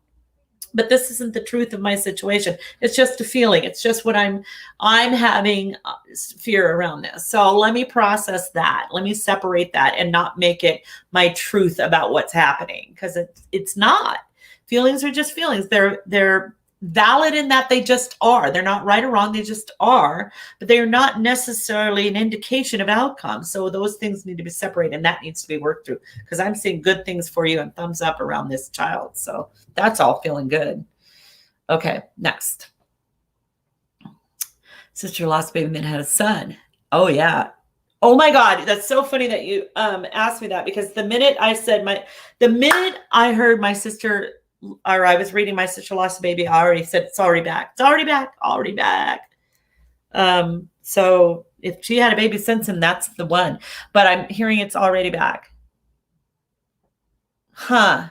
but this isn't the truth of my situation. It's just a feeling. It's just what I'm having fear around this. So let me process that. Let me separate that and not make it my truth about what's happening, because it's not. Feelings are just feelings. They're valid in that they just are. They're not right or wrong. They just are, but they are not necessarily an indication of outcome. So those things need to be separated, and that needs to be worked through, because I'm seeing good things for you and thumbs up around this child. So that's all feeling good. Okay, next. Sister lost baby and had a son. Oh yeah. Oh my God, that's so funny that you asked me that, because the minute I heard my sister, or I was reading my sister lost a baby, I already said it's already back. It's already back. Already back. So if she had a baby since then, that's the one. But I'm hearing it's already back. Huh.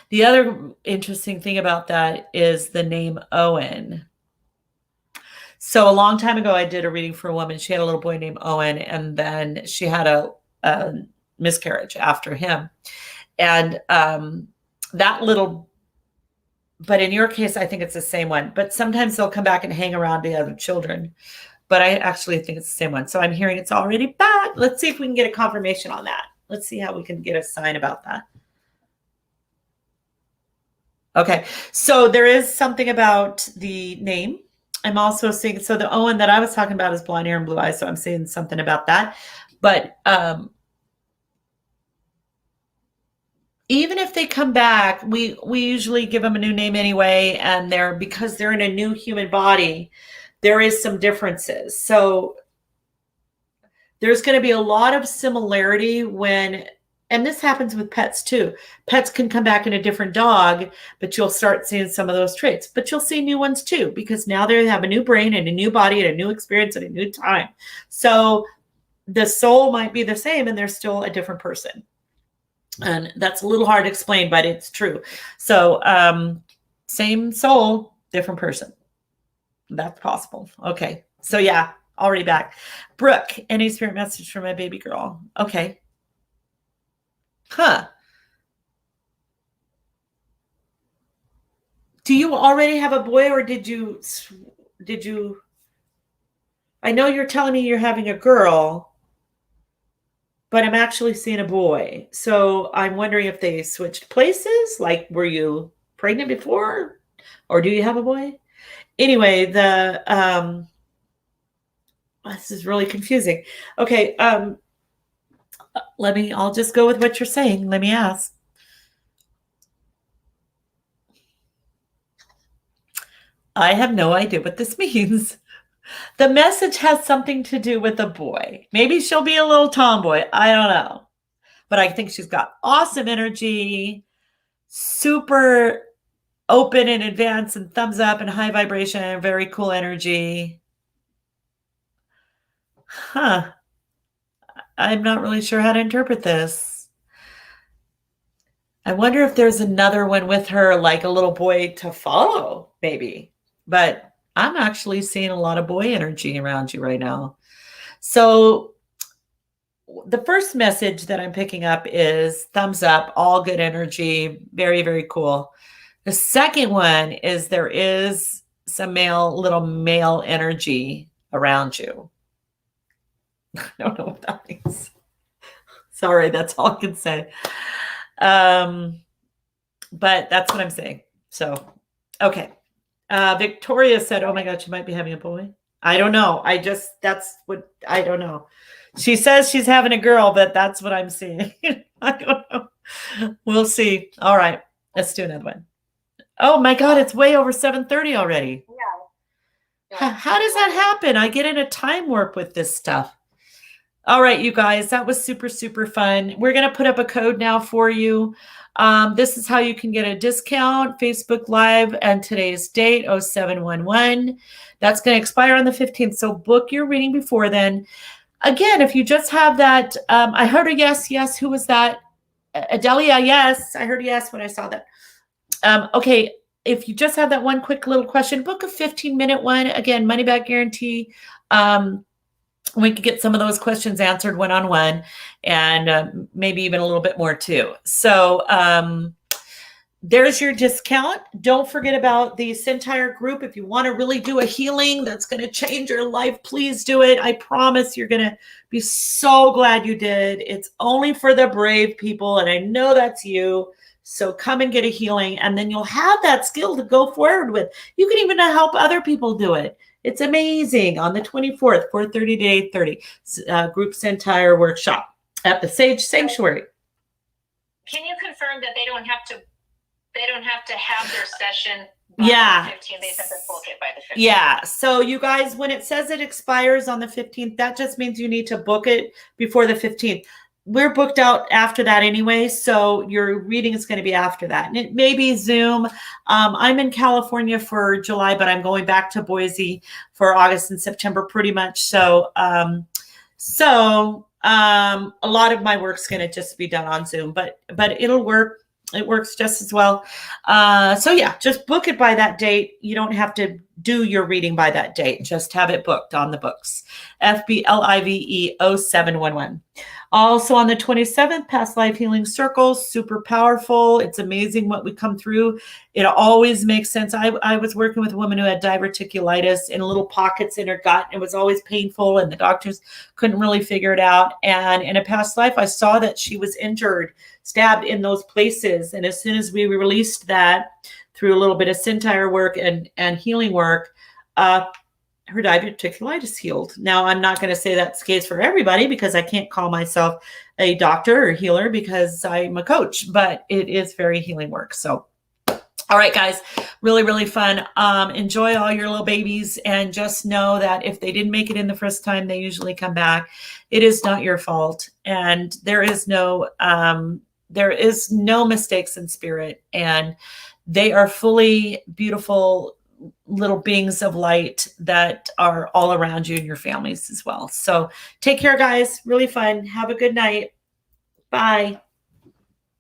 The other interesting thing about that is the name Owen. So a long time ago, I did a reading for a woman. She had a little boy named Owen, and then she had a miscarriage after him. And that little, but in your case, I think it's the same one. But sometimes they'll come back and hang around the other children. But I actually think it's the same one. So I'm hearing it's already back. Let's see if we can get a confirmation on that. Let's see how we can get a sign about that. Okay, so there is something about the name. I'm also seeing, so the Owen that I was talking about is blonde hair and blue eyes. So I'm seeing something about that. But even if they come back, we usually give them a new name anyway. And because they're in a new human body, there is some differences. So there's going to be a lot of similarity and this happens with pets too. Pets can come back in a different dog, but you'll start seeing some of those traits. But you'll see new ones too, because now they have a new brain and a new body and a new experience and a new time. So the soul might be the same and they're still a different person. And that's a little hard to explain, but it's true. So same soul, different person. That's possible. Okay. So yeah, already back. Brooke, any spirit message for my baby girl? Okay. Huh. Do you already have a boy, or did you, I know you're telling me you're having a girl, but I'm actually seeing a boy. So I'm wondering if they switched places. Like, were you pregnant before, or do you have a boy? Anyway, this is really confusing. Okay, I'll just go with what you're saying. Let me ask. I have no idea what this means. The message has something to do with a boy. Maybe she'll be a little tomboy. I don't know. But I think she's got awesome energy, super open and advanced and thumbs up and high vibration, very cool energy. Huh. I'm not really sure how to interpret this. I wonder if there's another one with her, like a little boy to follow, maybe. But I'm actually seeing a lot of boy energy around you right now. So the first message that I'm picking up is thumbs up, all good energy, very, very cool. The second one is there is some little male energy around you. I don't know what that means. Sorry, that's all I can say. But that's what I'm saying. So, okay. Victoria said, oh my God, she might be having a boy. I don't know. I don't know. She says she's having a girl, but that's what I'm seeing. I don't know. We'll see. All right. Let's do another one. Oh my God, it's way over 7:30 already. Yeah. How does that happen? I get in a time warp with this stuff. All right, you guys, that was super, super fun. We're going to put up a code now for you. This is how you can get a discount, Facebook Live, and today's date, 0711. That's going to expire on the 15th. So book your reading before then. Again, if you just have that, I heard a yes. Yes, who was that? Adelia, yes. I heard a yes when I saw that. Okay, if you just have that one quick little question, book a 15-minute one. Again, money back guarantee. We could get some of those questions answered one-on-one, and maybe even a little bit more too. So there's your discount. Don't forget about the Centaur group. If you want to really do a healing that's going to change your life, please do it. I promise you're going to be so glad you did. It's only for the brave people, and I know that's you. So come and get a healing, and then you'll have that skill to go forward with. You can even help other people do it. It's amazing. On the 24th, 4:30 to 8:30, Group Centaur workshop at the Sage Sanctuary. Can you confirm that they don't have to have their session by Yeah. the 15th? They have to book it by the 15th. Yeah. So you guys, when it says it expires on the 15th, that just means you need to book it before the 15th. We're booked out after that anyway, so your reading is going to be after that. And it may be Zoom. I'm in California for July, but I'm going back to Boise for August and September pretty much. So a lot of my work's going to just be done on Zoom, but it'll work. It works just as well. So yeah, just book it by that date. You don't have to do your reading by that date. Just have it booked on the books. FBLIVE 0711. Also on the 27th, Past Life Healing Circle, super powerful. It's amazing what we come through. It always makes sense. I was working with a woman who had diverticulitis in little pockets in her gut. It was always painful, and the doctors couldn't really figure it out. And in a past life, I saw that she was injured, stabbed in those places. And as soon as we released that through a little bit of Centaur work and healing work, her diverticulitis healed. Now, I'm not going to say that's the case for everybody because I can't call myself a doctor or healer because I'm a coach, but it is very healing work. So, all right, guys, really, really fun. Enjoy all your little babies, and just know that if they didn't make it in the first time, they usually come back. It is not your fault, and there is no mistakes in spirit, and they are fully beautiful little beings of light that are all around you and your families as well. So take care, guys. Really fun. Have a good night. Bye.